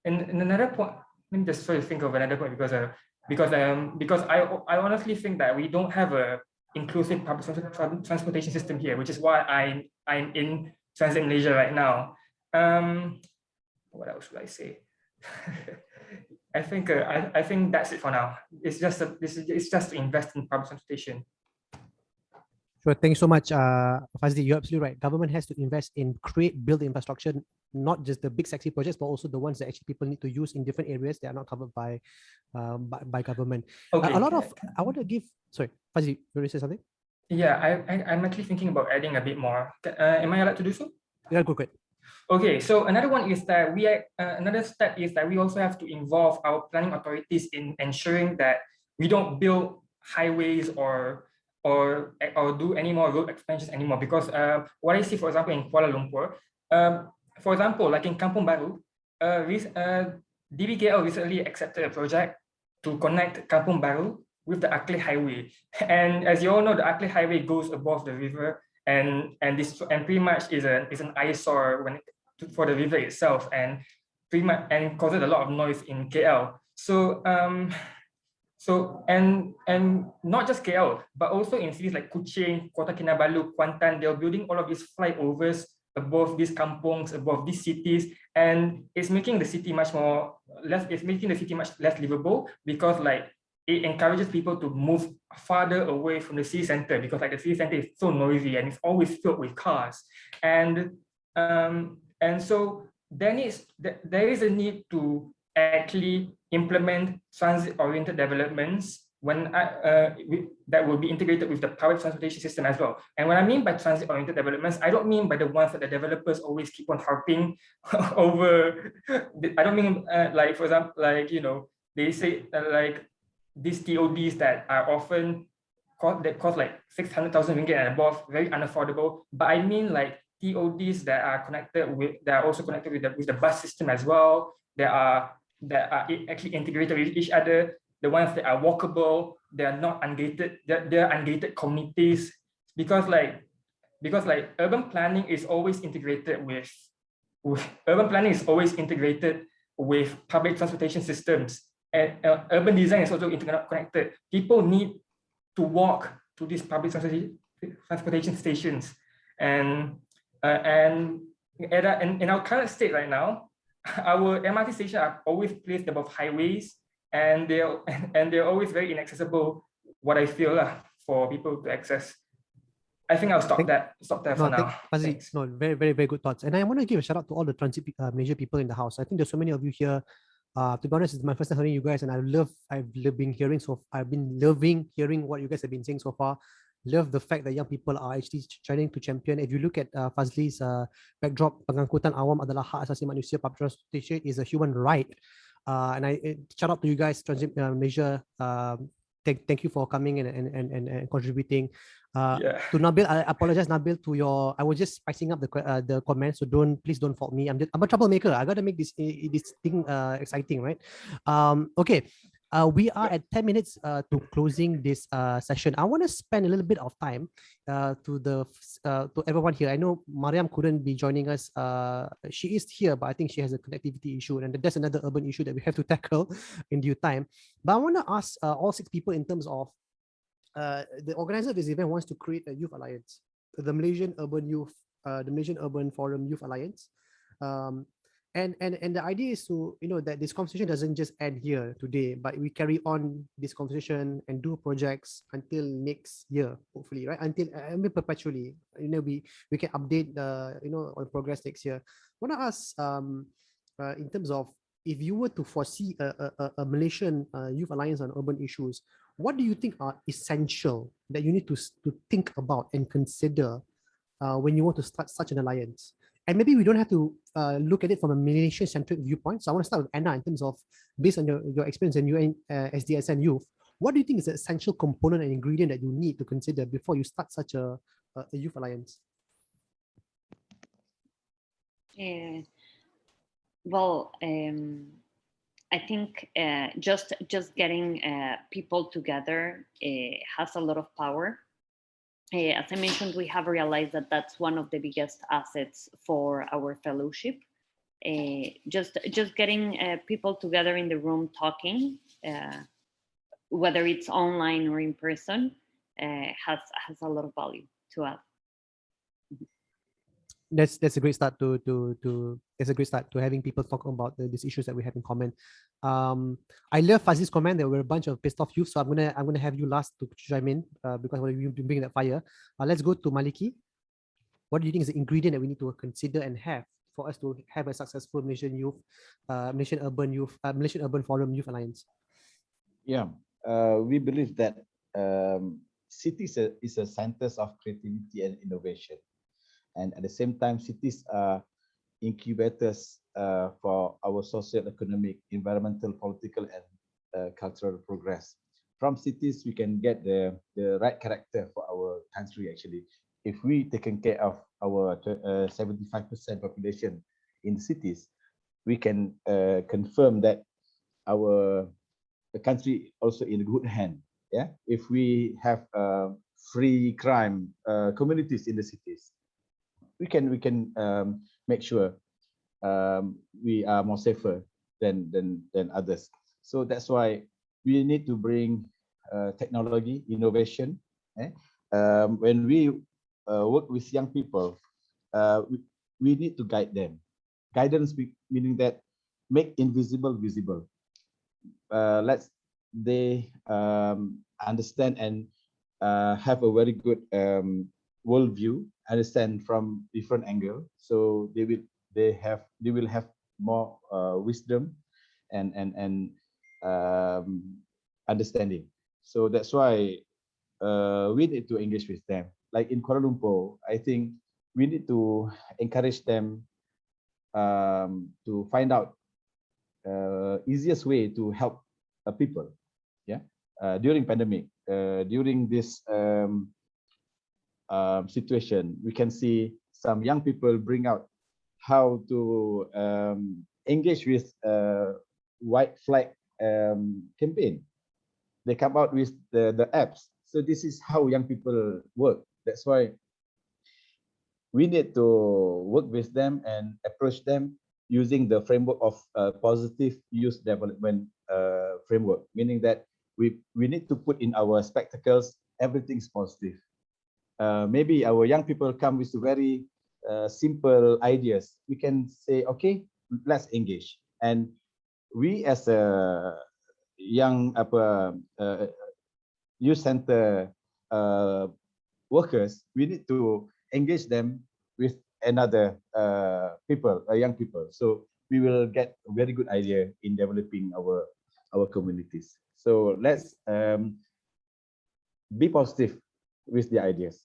another point, let me just try to think of another point, because I honestly think that we don't have a inclusive public transportation system here, which is why I'm in Transit Malaysia right now. What else should I say? I think that's it for now. It's just to invest in public transportation. Sure, thank you so much, Fazli. You're absolutely right. Government has to invest in build the infrastructure, not just the big sexy projects, but also the ones that actually people need to use in different areas that are not covered by government. Okay. I want to give. Sorry, Fazli, you want to say something? Yeah, I'm actually thinking about adding a bit more. Am I allowed to do so? Yeah, go ahead. Okay, so another one is that another step is that we also have to involve our planning authorities in ensuring that we don't build highways or do any more road expansions anymore. Because what I see, for example, in Kuala Lumpur, for example, like in Kampung Baru, DBKL recently accepted a project to connect Kampung Baru with the Ackley Highway. And as you all know, the Ackley Highway goes above the river, and pretty much is an eyesore for the river itself, and pretty much causes a lot of noise in KL. So and not just KL, but also in cities like Kuching, Kota Kinabalu, Kuantan, they're building all of these flyovers above these kampongs, above these cities, and it's making the city much less livable, because like it encourages people to move farther away from the city center, because like the city center is so noisy and it's always filled with cars. And so there is a need to actually implement transit-oriented developments that will be integrated with the public transportation system as well. And what I mean by transit-oriented developments, I don't mean by the ones that the developers always keep on harping over. I don't mean like, for example, like, you know, they say like these TODs that are often cost like 600,000 ringgit and above, very unaffordable. But I mean like TODs that are also connected with the bus system as well, that are actually integrated with each other, the ones that are walkable, they are not ungated, they're ungated communities, because urban planning is always integrated with public transportation systems, and urban design is also interconnected. People need to walk to these public transportation stations, and in our current state right now, our MRT stations are always placed above highways, and they're always very inaccessible, what I feel, for people to access. I think I'll stop there for now. No, very, very, very good thoughts. And I want to give a shout out to all the Transit Malaysia people in the house. I think there's so many of you here. To be honest, it's my first time hearing you guys, and I've been loving hearing what you guys have been saying so far. Love the fact that young people are actually trying to champion. If you look at Fazli's backdrop, pengangkutan awam adalah hak asasi manusia, public transportation is a human right. And I shout out to you guys, Transit Malaysia. Thank you for coming and contributing. To Nabil, I apologize, Nabil, I was just spicing up the comments, so please don't fault me. I'm a troublemaker. I gotta make this thing exciting, right? Okay. We are at 10 minutes to closing this session. I want to spend a little bit of time to everyone here. I know Mariam couldn't be joining us. She is here, but I think she has a connectivity issue, and that's another urban issue that we have to tackle in due time. But I want to ask all 6 people in terms of the organizer of this event wants to create a youth alliance, the Malaysian Urban Forum Youth Alliance. And the idea is to, that this conversation doesn't just end here today, but we carry on this conversation and do projects until next year, hopefully, right? Until perpetually, we can update on progress next year. I want to ask, in terms of, if you were to foresee a Malaysian Youth Alliance on urban issues, what do you think are essential that you need to think about and consider when you want to start such an alliance? And maybe we don't have to look at it from a Malaysian-centric viewpoint. So I want to start with Anna in terms of, based on your experience in SDSN Youth, what do you think is the essential component and ingredient that you need to consider before you start such a youth alliance? Well, I think just getting people together has a lot of power. As I mentioned, we have realized that that's one of the biggest assets for our fellowship. Just getting people together in the room talking, whether it's online or in person, has a lot of value to add. That's a great start to having people talking about these issues that we have in common. I love Fazli's comment that we're a bunch of pissed off youth, so I'm gonna have you last to chime in because you've been bringing that fire. Let's go to Maliki. What do you think is the ingredient that we need to consider and have for us to have a successful Malaysian Urban Forum Youth Alliance? Yeah, we believe that cities is a centers of creativity and innovation. And at the same time, cities are incubators for our social, economic, environmental, political, and cultural progress. From cities, we can get the right character for our country, actually. If we taken care of our 75% population in cities, we can confirm that our country also in good hand. Yeah, if we have free crime communities in the cities, we can make sure we are more safer than others. So that's why we need to bring technology, innovation. When we work with young people, we need to guide them. Guidance meaning that make invisible visible. Let's they understand and have a very good worldview, understand from different angle. So they will have more wisdom and understanding. So that's why we need to engage with them. Like in Kuala Lumpur, I think we need to encourage them to find out easiest way to help people. Yeah, during pandemic, during this situation, we can see some young people bring out how to engage with white flag campaign. They come out with the apps. So this is how young people work. That's why we need to work with them and approach them using the framework of positive youth development framework, meaning that we need to put in our spectacles everything's positive. Maybe our young people come with very simple ideas. We can say, okay, let's engage. And we as a young youth center workers, we need to engage them with another young people. So we will get a very good idea in developing our communities. So let's be positive with the ideas.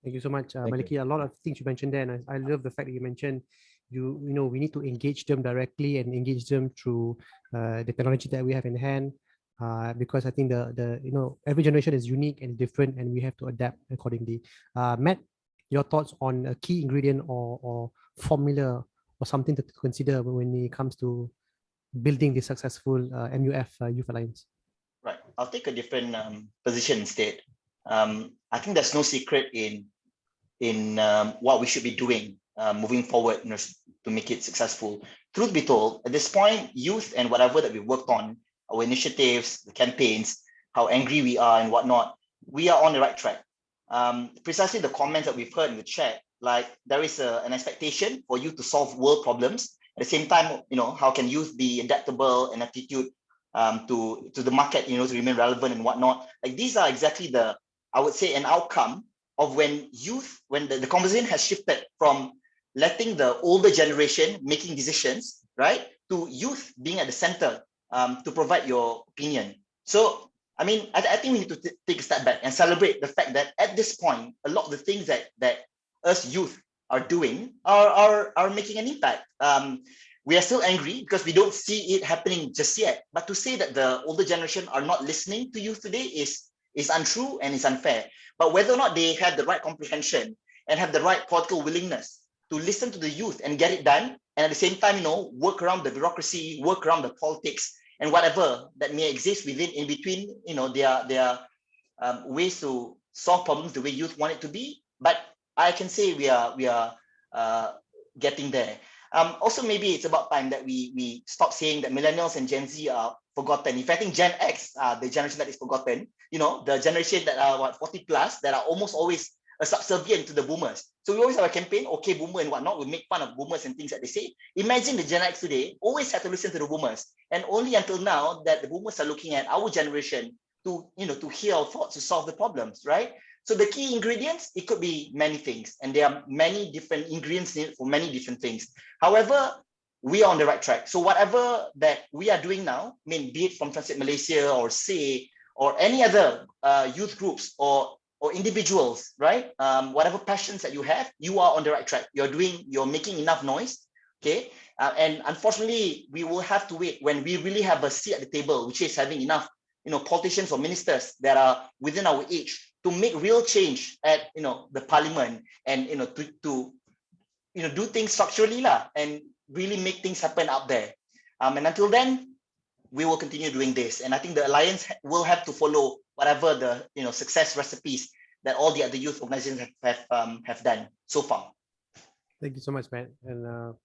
Thank you so much, Maliki. A lot of things you mentioned there, and I love the fact that you mentioned you know we need to engage them directly and engage them through the technology that we have in hand, because I think the you know every generation is unique and different, and we have to adapt accordingly. Matt, your thoughts on a key ingredient or formula or something to consider when it comes to building the successful MUF Youth Alliance? Right, I'll take a different position instead. I think there's no secret in what we should be doing moving forward, you know, to make it successful. Truth be told, at this point, youth and whatever that we worked on, our initiatives, the campaigns, how angry we are and whatnot, we are on the right track. Precisely the comments that we've heard in the chat, like there is an expectation for you to solve world problems. At the same time, you know, how can youth be adaptable and aptitude to the market, you know, to remain relevant and whatnot. Like these are exactly the, I would say, an outcome of when youth, when the conversation has shifted from letting the older generation making decisions, right, to youth being at the center to provide your opinion. So, I mean, I think we need to take a step back and celebrate the fact that at this point, a lot of the things that us youth are doing are making an impact. We are still angry because we don't see it happening just yet. But to say that the older generation are not listening to youth today is untrue and is unfair. But whether or not they have the right comprehension and have the right political willingness to listen to the youth and get it done, and at the same time, you know, work around the bureaucracy, work around the politics, and whatever that may exist within, in between, you know, their ways to solve problems the way youth want it to be. But I can say we are getting there. Also, maybe it's about time that we stop saying that millennials and Gen Z are forgotten. In fact, I think Gen X, the generation that is forgotten, you know, the generation that are what 40 plus, that are almost always subservient to the boomers. So we always have a campaign, okay, boomer and whatnot, we make fun of boomers and things that they say. Imagine the Gen X today always have to listen to the boomers, and only until now that the boomers are looking at our generation to, you know, to hear our thoughts, to solve the problems, right? So the key ingredients, it could be many things, and there are many different ingredients needed for many different things. However, we are on the right track. So whatever that we are doing now, I mean, be it from Transit Malaysia or SAY or any other youth groups or individuals, right? Whatever passions that you have, you are on the right track. You're making enough noise Okay, and unfortunately, we will have to wait when we really have a seat at the table, which is having enough, politicians or ministers that are within our age to make real change at, the parliament, and to do things structurally lah, and really make things happen out there. And until then, we will continue doing this. And I think the Alliance will have to follow whatever the success recipes that all the other youth organizations have done so far. Thank you so much, Matt. And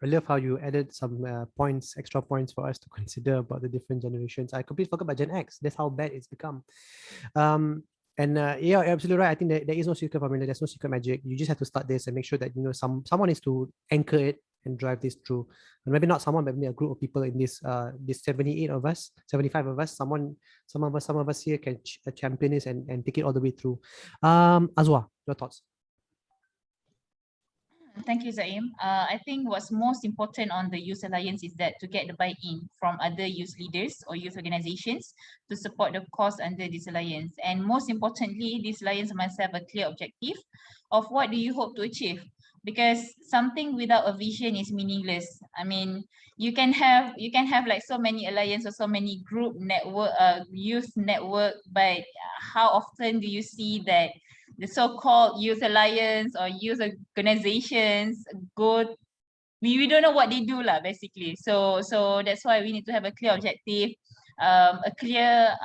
I love how you added some extra points for us to consider about the different generations. I completely forgot about Gen X. That's how bad it's become. And yeah, you're absolutely right. I think there is no secret formula. There's no secret magic. You just have to start this and make sure that someone is to anchor it and drive this through. And maybe not someone, but maybe a group of people in this 78 of us, 75 of us. Some of us here can champion this and take it all the way through. Azwa, your thoughts? Thank you, Zaim. I think what's most important on the Youth Alliance is that to get the buy-in from other youth leaders or youth organizations to support the cause under this alliance. And most importantly, this alliance must have a clear objective of what do you hope to achieve. Because something without a vision is meaningless. I mean, you can have like so many alliance or so many group network, youth network, but how often do you see that the so-called youth alliance or youth organizations go? We don't know what they do lah, basically. So that's why we need to have a clear objective, a clear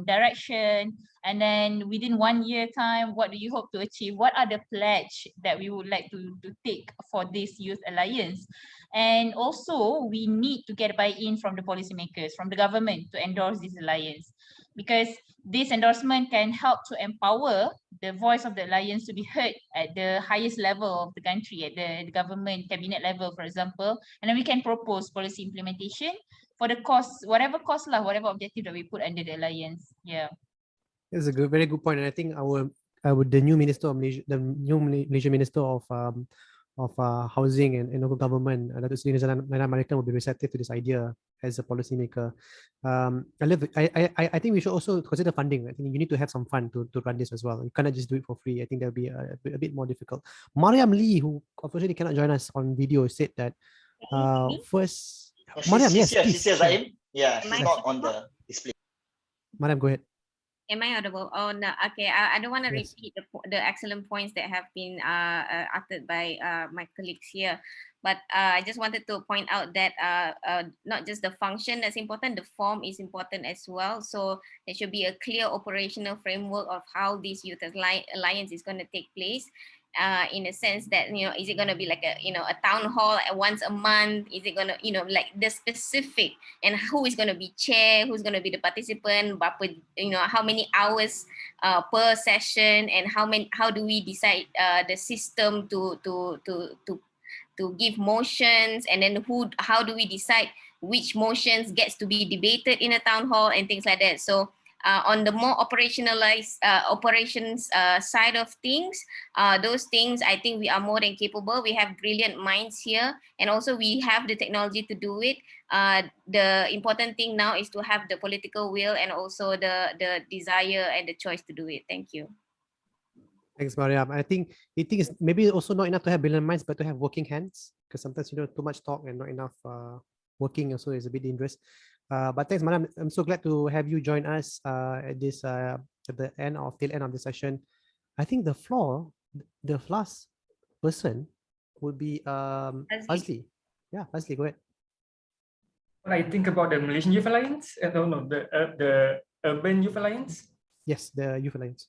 direction, and then within 1 year time, what do you hope to achieve? What are the pledge that we would like to take for this youth alliance? And also we need to get buy-in from the policymakers, from the government to endorse this alliance, because this endorsement can help to empower the voice of the alliance to be heard at the highest level of the country, at the government cabinet level, for example, and then we can propose policy implementation for the cost, whatever cost lah, whatever objective that we put under the alliance. Yeah. It's a very good point, and I think the new minister of Malaysia, the new Malaysian minister of housing and local government, Datuk Seri Nizam American, will be receptive to this idea as a policymaker. I think we should also consider funding. I think you need to have some fund to run this as well. You cannot just do it for free. I think that'll be a bit more difficult. Mariam Lee, who unfortunately cannot join us on video, said that first. Mariam, yes, she's here, Zaim. Yeah, she's not on the display. Mariam, go ahead. Am I audible? Oh no, okay. I don't want to repeat the excellent points that have been uttered by my colleagues here, but I just wanted to point out that not just the function that's important, the form is important as well. So there should be a clear operational framework of how this youth alliance is going to take place. In a sense that, is it going to be like a town hall once a month? Is it going to, like the specific, and who is going to be chair, who's going to be the participant, how many hours per session, and how do we decide the system to give motions, and then how do we decide which motions gets to be debated in a town hall and things like that. So on the more operationalized operations side of things, those things, I think we are more than capable. We have brilliant minds here, and also we have the technology to do it. The important thing now is to have the political will and also the desire and the choice to do it. Thank you. Thanks, Mariam. I think it's maybe also not enough to have brilliant minds, but to have working hands, because sometimes too much talk and not enough working also is a bit dangerous. But thanks, Mariam. I'm so glad to have you join us at this at the tail end of the session. I think the last person would be Fazli. Yeah, Fazli, go ahead. When I think about the Malaysian Youth Alliance, the Urban Youth Alliance. Yes, the Youth Alliance.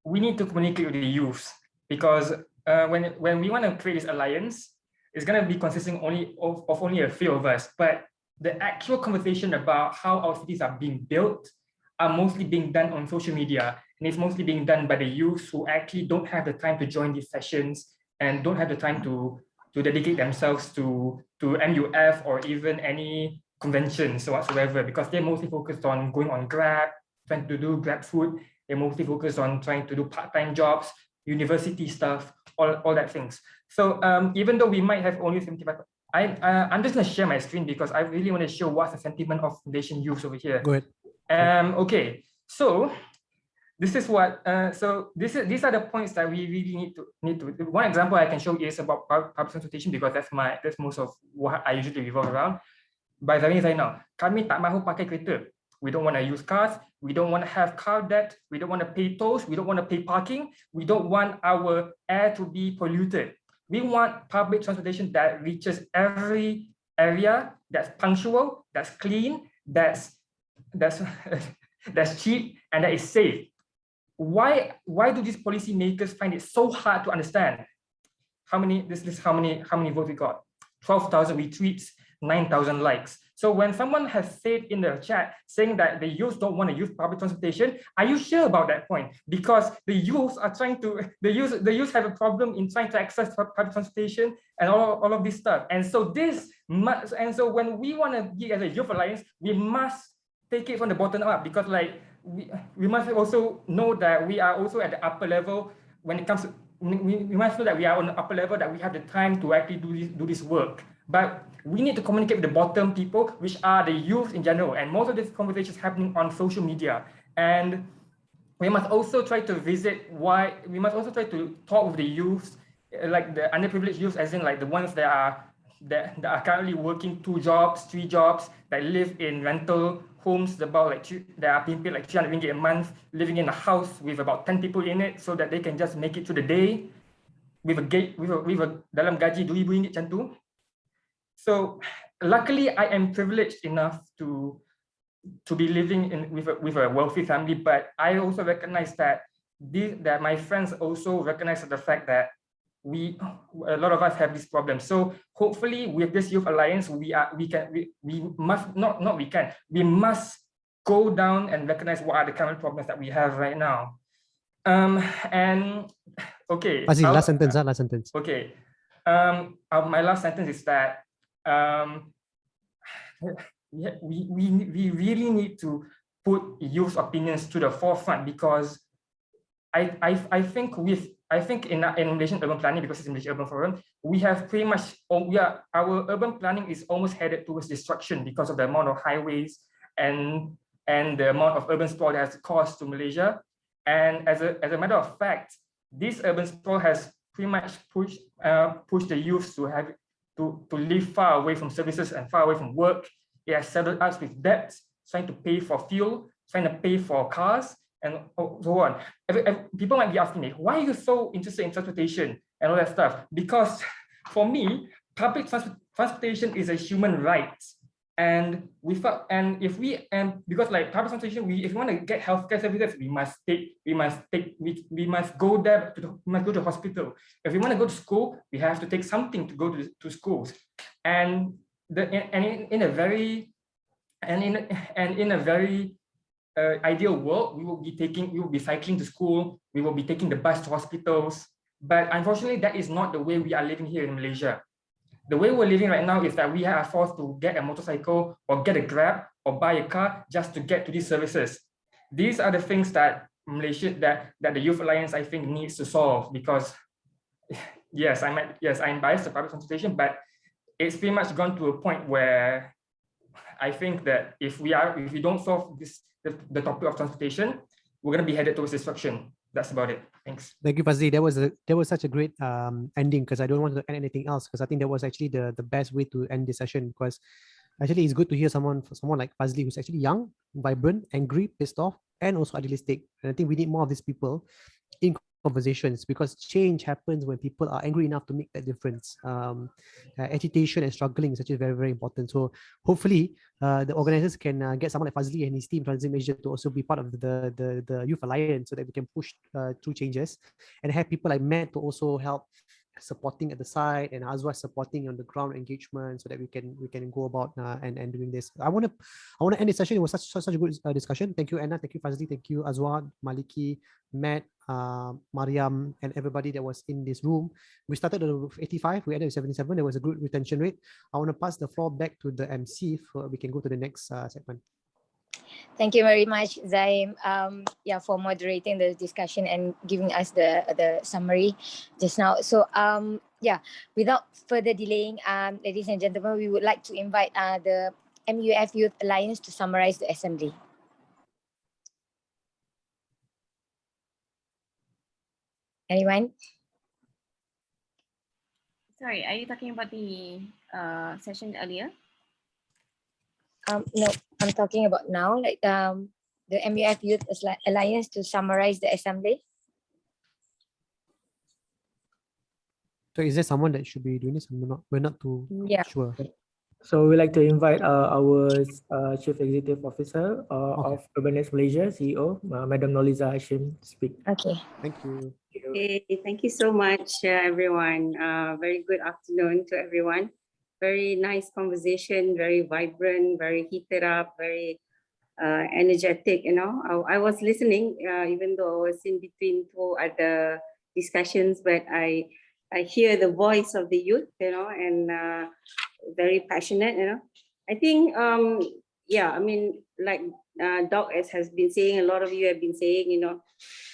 We need to communicate with the youth, because when we want to create this alliance, it's going to be consisting of only a few of us, but the actual conversation about how our cities are being built are mostly being done on social media, and it's mostly being done by the youth who actually don't have the time to join these sessions and don't have the time to dedicate themselves to MUF or even any conventions whatsoever, because they're mostly focused on going on Grab, trying to do Grab food. They're mostly focused on trying to do part-time jobs, university stuff, all that things. So even though we might have only 75, I'm just going to share my screen because I really want to show what's the sentiment of Malaysian youth over here. Go ahead. Okay, so this is what these are the points that we really need to. One example I can show is about public transportation, because that's most of what I usually revolve around. By Zainal, kami tak mahu pakai kereta. We don't want to use cars. We don't want to have car debt. We don't want to pay tolls. We don't want to pay parking. We don't want our air to be polluted. We want public transportation that reaches every area, that's punctual, that's clean, that's cheap, and that is safe. Why do these policymakers find it so hard to understand? How many votes we got? 12,000 retweets, 9,000 likes. So when someone has said in the chat saying that the youth don't want to use public transportation, are you sure about that point? Because the youth are trying to, the youth have a problem in trying to access public transportation and all of this stuff. And so when we want to be as a youth alliance, we must take it from the bottom up, because like we must also know that we are also at the upper level when it comes to, we must know that we are on the upper level, that we have the time to actually do this work. But we need to communicate with the bottom people, which are the youth in general. And most of these conversations happening on social media. And we must also try to we must also try to talk with the youth, like the underprivileged youth, as in like the ones that are currently working 2 jobs, 3 jobs, that live in rental homes, that are being paid like 300 ringgit a month, living in a house with about 10 people in it, so that they can just make it through the day with a dalam gaji 2,000 ringgit macam tu. So luckily, I am privileged enough to be living with a wealthy family, but I also recognize that my friends also recognize the fact that a lot of us have this problem. So hopefully, with this youth alliance, we must go down and recognize what are the current problems that we have right now. And okay, last sentence. Okay, my last sentence is that we really need to put youth opinions to the forefront, because I think in Malaysian urban planning, because it's in Malaysian Urban Forum, we have pretty much our urban planning is almost headed towards destruction because of the amount of highways and the amount of urban sprawl that has caused to Malaysia. And as a matter of fact, this urban sprawl has pretty much pushed the youth to live far away from services and far away from work. It has saddled us with debts, trying to pay for fuel, trying to pay for cars, and so on. People might be asking me, why are you so interested in transportation and all that stuff? Because for me, public transportation is a human right. And because like public transportation, if we want to get healthcare services, we must go there we must go to hospital. If we want to go to school, we have to take something to go to schools. And in a very ideal world, we will be cycling to school, we will be taking the bus to hospitals. But unfortunately, that is not the way we are living here in Malaysia. The way we're living right now is that we are forced to get a motorcycle or get a Grab or buy a car just to get to these services. These are the things that Malaysia, that the Youth Alliance, I think, needs to solve, because yes, I'm biased to public transportation, but it's pretty much gone to a point where I think that if we don't solve the topic of transportation, we're going to be headed towards destruction. That's about it. Thanks. Thank you, Fazli. That was such a great ending, because I don't want to add anything else, because I think that was actually the best way to end this session, because actually it's good to hear someone like Fazli, who's actually young, vibrant, angry, pissed off, and also idealistic. And I think we need more of these people in conversations, because change happens when people are angry enough to make that difference. Agitation and struggling is actually very, very important. So hopefully the organizers can get someone like Fazli and his team, Transit Malaysia, to also be part of the Youth Alliance, so that we can push through changes, and have people like Matt to also help supporting at the side, and Azwa supporting on the ground engagement, so that we can go about and doing this. I want to end this session. It was such a good discussion. Thank you, Anna. Thank you, Fazli. Thank you, Azwa, Maliki, Matt, Mariam, and everybody that was in this room. We started at 85, we ended at 77. There was a good retention rate. I want to pass the floor back to the MC so we can go to the next segment. Thank you very much, Zaim, for moderating the discussion and giving us the summary just now. So, without further delaying, ladies and gentlemen, we would like to invite the MUF Youth Alliance to summarize the assembly. Anyone? Sorry, are you talking about the session earlier? No, I'm talking about now, like the MUF Youth Alliance to summarize the assembly. So is there someone that should be doing this? We're not too sure. So we'd like to invite our Chief Executive Officer of Urbanex Malaysia, CEO, Madam Noliza Hashim, to speak. Okay. Thank you. Okay, thank you so much, everyone. Very good afternoon to everyone. Very nice conversation, very vibrant, very heated up, very energetic. You know, I was listening, even though I was in between two other discussions, but I hear the voice of the youth, you know, and very passionate. You know, I think, yeah, I mean, like Doc has been saying, a lot of you have been saying, you know,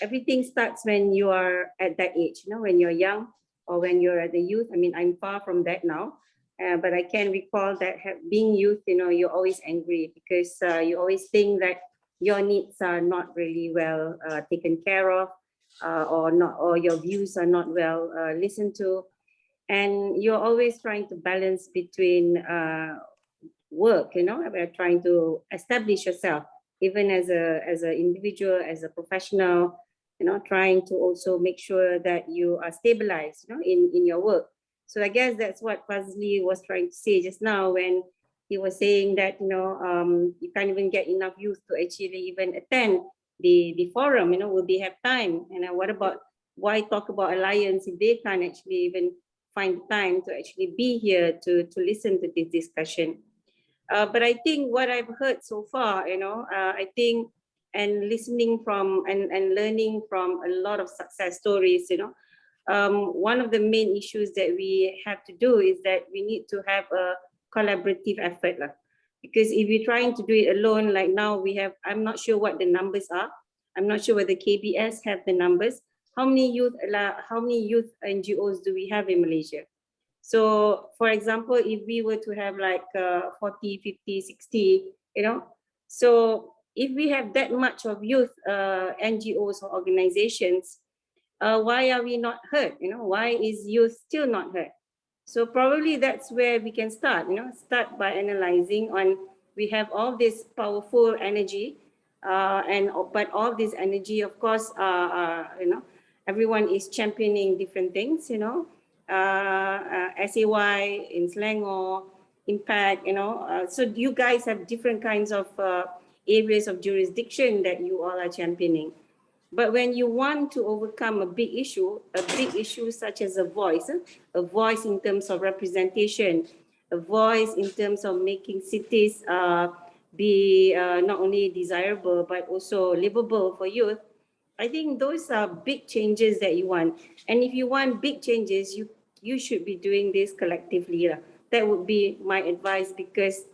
everything starts when you are at that age, you know, when you're young or when you're at the youth. I mean, I'm far from that now, but I can recall that being youth, you know, you're always angry because you always think that your needs are not really well taken care of, or your views are not well listened to, and you're always trying to balance between work, you know, we're trying to establish yourself, even as an individual, as a professional, you know, trying to also make sure that you are stabilized, you know, in your work. So I guess that's what Fazli was trying to say just now when he was saying that, you know, you can't even get enough youth to actually even attend the forum, you know, will they have time? And what about, why talk about alliance if they can't actually even find time to actually be here to listen to this discussion? But I think what I've heard so far, you know, I think, and listening from and learning from a lot of success stories, you know, one of the main issues that we have to do is that we need to have a collaborative effort. Because if you're trying to do it alone, like now we have, I'm not sure what the numbers are. I'm not sure whether KBS have the numbers. How many youth NGOs do we have in Malaysia? So for example, if we were to have like 40, 50, 60, you know, so if we have that much of youth NGOs or organizations, why are we not heard? You know, why is youth still not heard? So probably that's where we can start, you know, start by analyzing on, we have all this powerful energy, but all this energy, of course, you know, everyone is championing different things, you know, SAY in Selangor, Impact, you know, so you guys have different kinds of areas of jurisdiction that you all are championing. But when you want to overcome a big issue such as a voice in terms of representation, a voice in terms of making cities be not only desirable but also livable for youth, I think those are big changes that you want. And if you want big changes, you should be doing this collectively. That would be my advice, because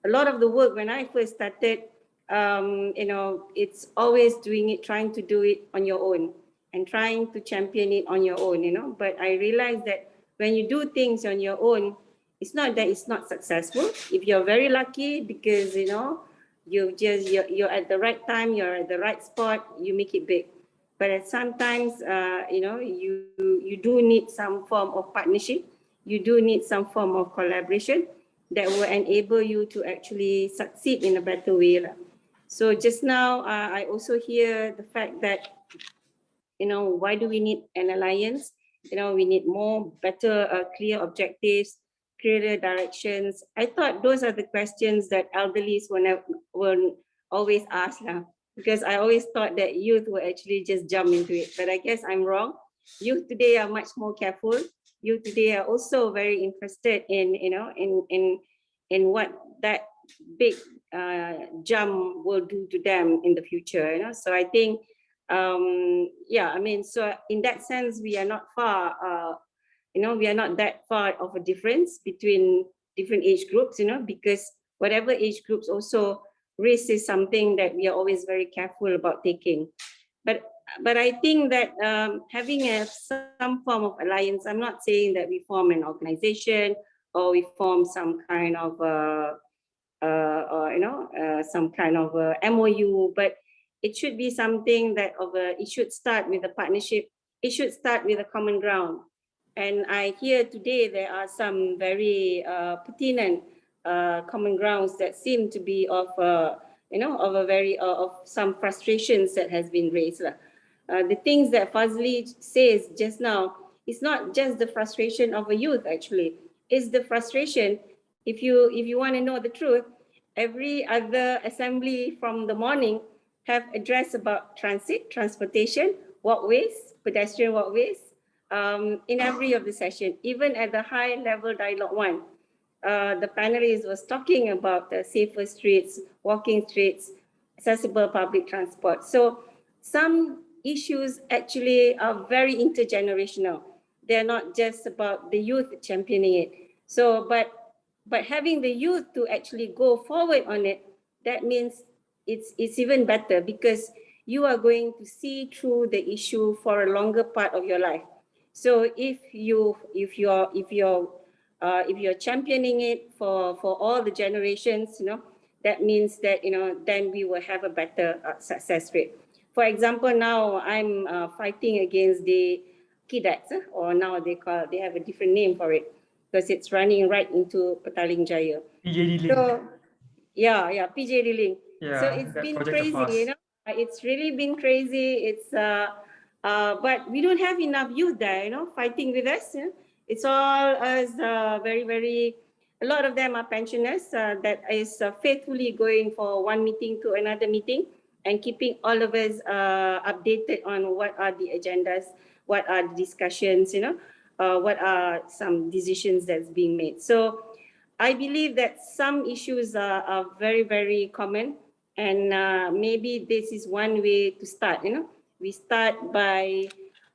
a lot of the work when I first started, you know, it's always trying to do it on your own and trying to champion it on your own, you know. But I realized that when you do things on your own, it's not that it's not successful. If you're very lucky, because, you know, you're at the right time, you're at the right spot, you make it big. But at sometimes, you know, you do need some form of partnership. You do need some form of collaboration that will enable you to actually succeed in a better way. So just now, I also hear the fact that, you know, why do we need an alliance? You know, we need more, better, clear objectives, clearer directions. I thought those are the questions that elderlies will always ask now, because I always thought that youth will actually just jump into it, but I guess I'm wrong. Youth today are much more careful. Youth today are also very interested in, you know, in what that big jump will do to them in the future, you know. So I think, yeah, I mean, so in that sense, we are not far, you know, we are not that far of a difference between different age groups, you know, because whatever age groups also, risk is something that we are always very careful about taking. But I think that having some form of alliance, I'm not saying that we form an organization or we form some kind of, you know, some kind of MOU, but it should be something that it should start with a partnership it should start with a common ground. And I hear today there are some very pertinent common grounds that seem to be of, of some frustrations that has been raised. The things that Fazli says just now, it's not just the frustration of a youth actually, it's the frustration, if you want to know the truth, every other assembly from the morning have addressed about transportation, walkways, pedestrian walkways, in every of the session, even at the high level dialogue one. The panelists was talking about the safer streets, walking streets, accessible public transport. So some issues actually are very intergenerational. They're not just about the youth championing it. So, but having the youth to actually go forward on it, that means it's even better because you are going to see through the issue for a longer part of your life. So if you're championing it for all the generations, that means that then we will have a better success rate. For example, now I'm fighting against the KIDATs, or now they have a different name for it because it's running right into Petaling Jaya. So yeah, PJD Link. Yeah, so it's been crazy, it's really been crazy. It's but we don't have enough youth there, fighting with us. It's all us, a lot of them are pensioners that is faithfully going for one meeting to another meeting and keeping all of us updated on what are the agendas, what are the discussions, what are some decisions that's being made. So I believe that some issues are very, very common, and maybe this is one way to start. We start by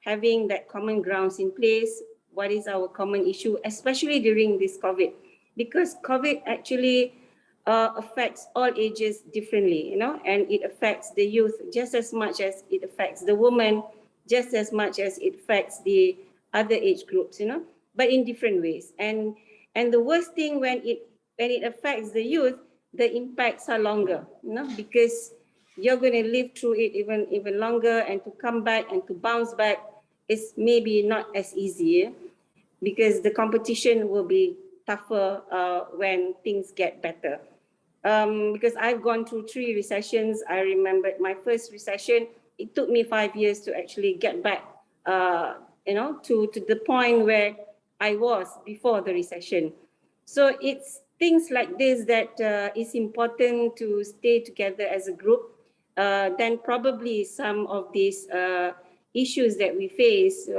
having that common grounds in place. What is our common issue, especially during this COVID? Because COVID actually affects all ages differently, and it affects the youth just as much as it affects the woman, just as much as it affects the other age groups, but in different ways. And the worst thing when it affects the youth, the impacts are longer, because you're going to live through it even longer, and to come back and to bounce back is maybe not as easy, because the competition will be tougher when things get better. Because I've gone through 3 recessions. I remember my first recession, it took me 5 years to actually get back, to the point where I was before the recession. So it's things like this that is important to stay together as a group. Then probably some of these issues that we face,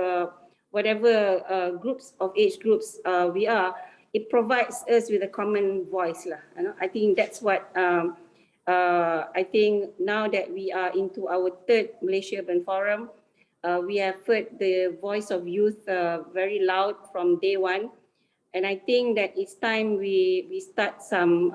whatever age groups we are, it provides us with a common voice. I think that's what I think now that we are into our 3rd Malaysia Urban Forum, we have heard the voice of youth very loud from day one. And I think that it's time we start some,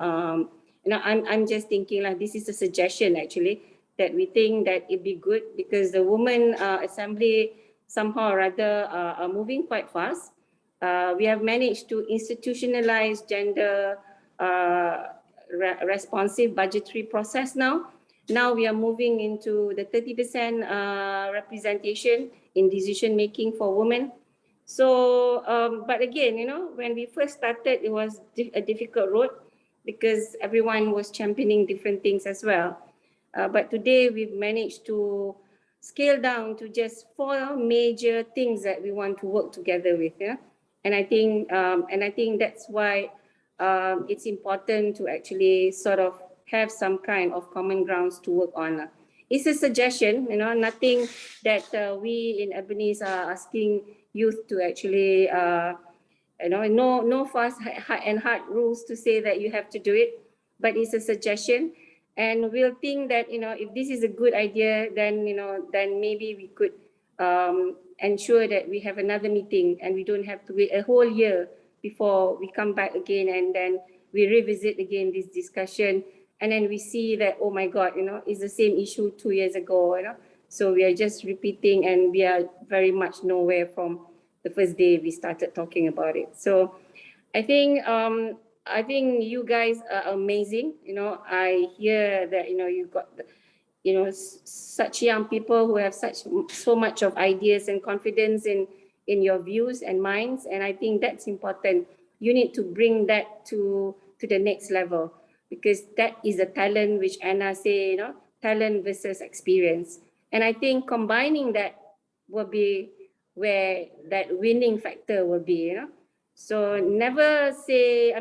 I'm just thinking this is a suggestion actually, that we think that it'd be good because the Women Assembly somehow or other are moving quite fast. We have managed to institutionalize gender responsive budgetary process now. Now we are moving into the 30% representation in decision making for women. So, but again, when we first started, it was a difficult road because everyone was championing different things as well. But today we've managed to scale down to just 4 major things that we want to work together with. And I think that's why it's important to actually sort of have some kind of common grounds to work on. It's a suggestion, nothing that we in Albanese are asking youth to actually, no fast and hard rules to say that you have to do it, but it's a suggestion. And we'll think that, if this is a good idea, then, then maybe we could ensure that we have another meeting and we don't have to wait a whole year before we come back again and then we revisit again this discussion. And then we see that, oh my God, it's the same issue 2 years ago, So we are just repeating and we are very much nowhere from the first day we started talking about it. So I think you guys are amazing. I hear that, you got such young people who have so much of ideas and confidence in your views and minds. And I think that's important. You need to bring that to the next level, because that is a talent which Anna say, talent versus experience. And I think combining that will be where that winning factor will be, So never say,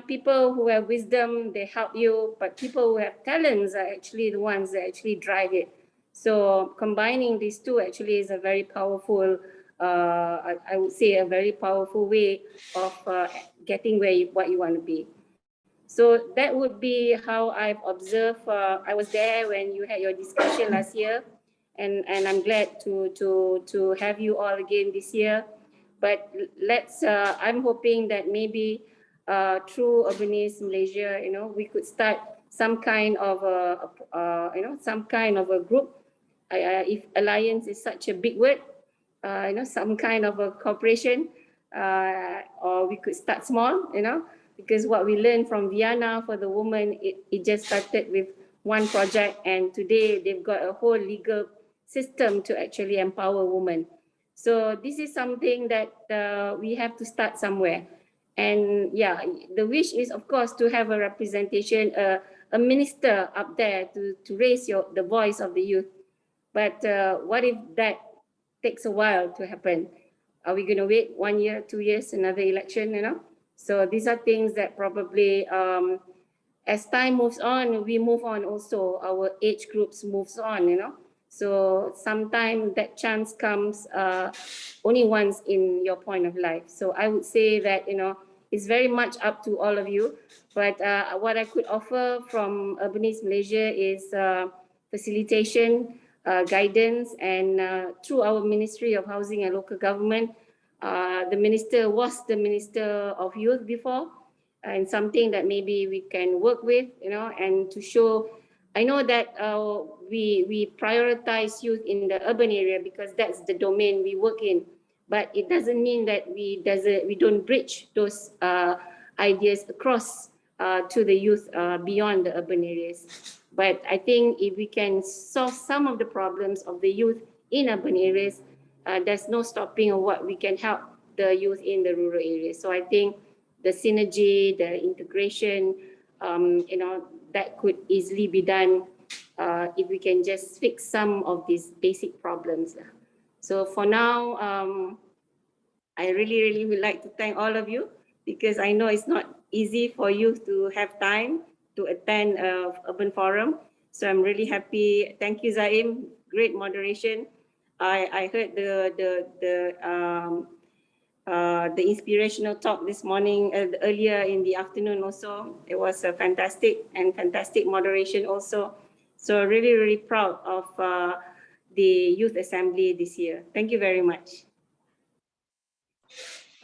people who have wisdom, they help you, but people who have talents are actually the ones that actually drive it. So combining these two actually is a very powerful, I would say a very powerful way of getting what you want to be. So that would be how I've observed. I was there when you had your discussion last year, and I'm glad to have you all again this year. But I'm hoping that maybe through Urbanist Malaysia, we could start some kind of a group. If alliance is such a big word, some kind of a cooperation, or we could start small, because what we learned from Vienna for the women, it just started with one project, and today they've got a whole legal system to actually empower women. So this is something that we have to start somewhere. And yeah, the wish is, of course, to have a representation, a minister up there to raise the voice of the youth. But what if that takes a while to happen? Are we going to wait 1 year, 2 years, another election, So these are things that probably, as time moves on, we move on also. Our age groups moves on, So sometimes that chance comes only once in your point of life. So I would say that, it's very much up to all of you. But what I could offer from Urbanist Malaysia is facilitation, guidance, and through our Ministry of Housing and Local Government, the minister was the Minister of Youth before, and something that maybe we can work with, and to show. I know that we prioritize youth in the urban area because that's the domain we work in, but it doesn't mean that we don't bridge those ideas across to the youth beyond the urban areas. But I think if we can solve some of the problems of the youth in urban areas, there's no stopping of what we can help the youth in the rural areas. So I think the synergy, the integration, that could easily be done if we can just fix some of these basic problems. So for now, I really, really would like to thank all of you, because I know it's not easy for you to have time to attend Urban Forum. So I'm really happy. Thank you, Zaim. Great moderation. I heard the inspirational talk this morning, earlier in the afternoon also. It was a fantastic moderation also. So really, really proud of the Youth Assembly this year. Thank you very much.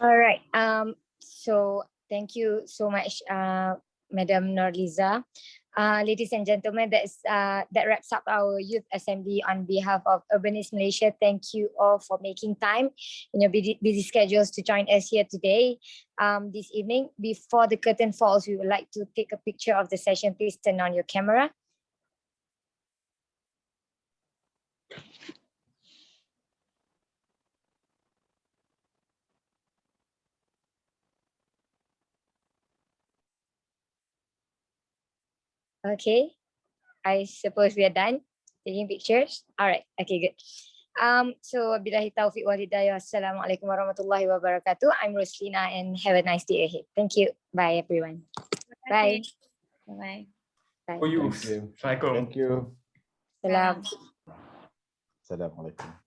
All right. So thank you so much, Madam Norliza. Ladies and gentlemen, that wraps up our Youth Assembly on behalf of Urbanist Malaysia. Thank you all for making time in your busy schedules to join us here today, this evening. Before the curtain falls, we would like to take a picture of the session. Please turn on your camera. Okay, I suppose we are done taking pictures. All right, okay, good. So billahi taufiq wal hidayah. Assalamualaikum warahmatullahi wabarakatuh. I'm Roslina, and have a nice day ahead. Thank you. Bye, everyone. Bye. Bye. For you. Thank you. Assalamualaikum. Thank you. Salam. Assalamualaikum.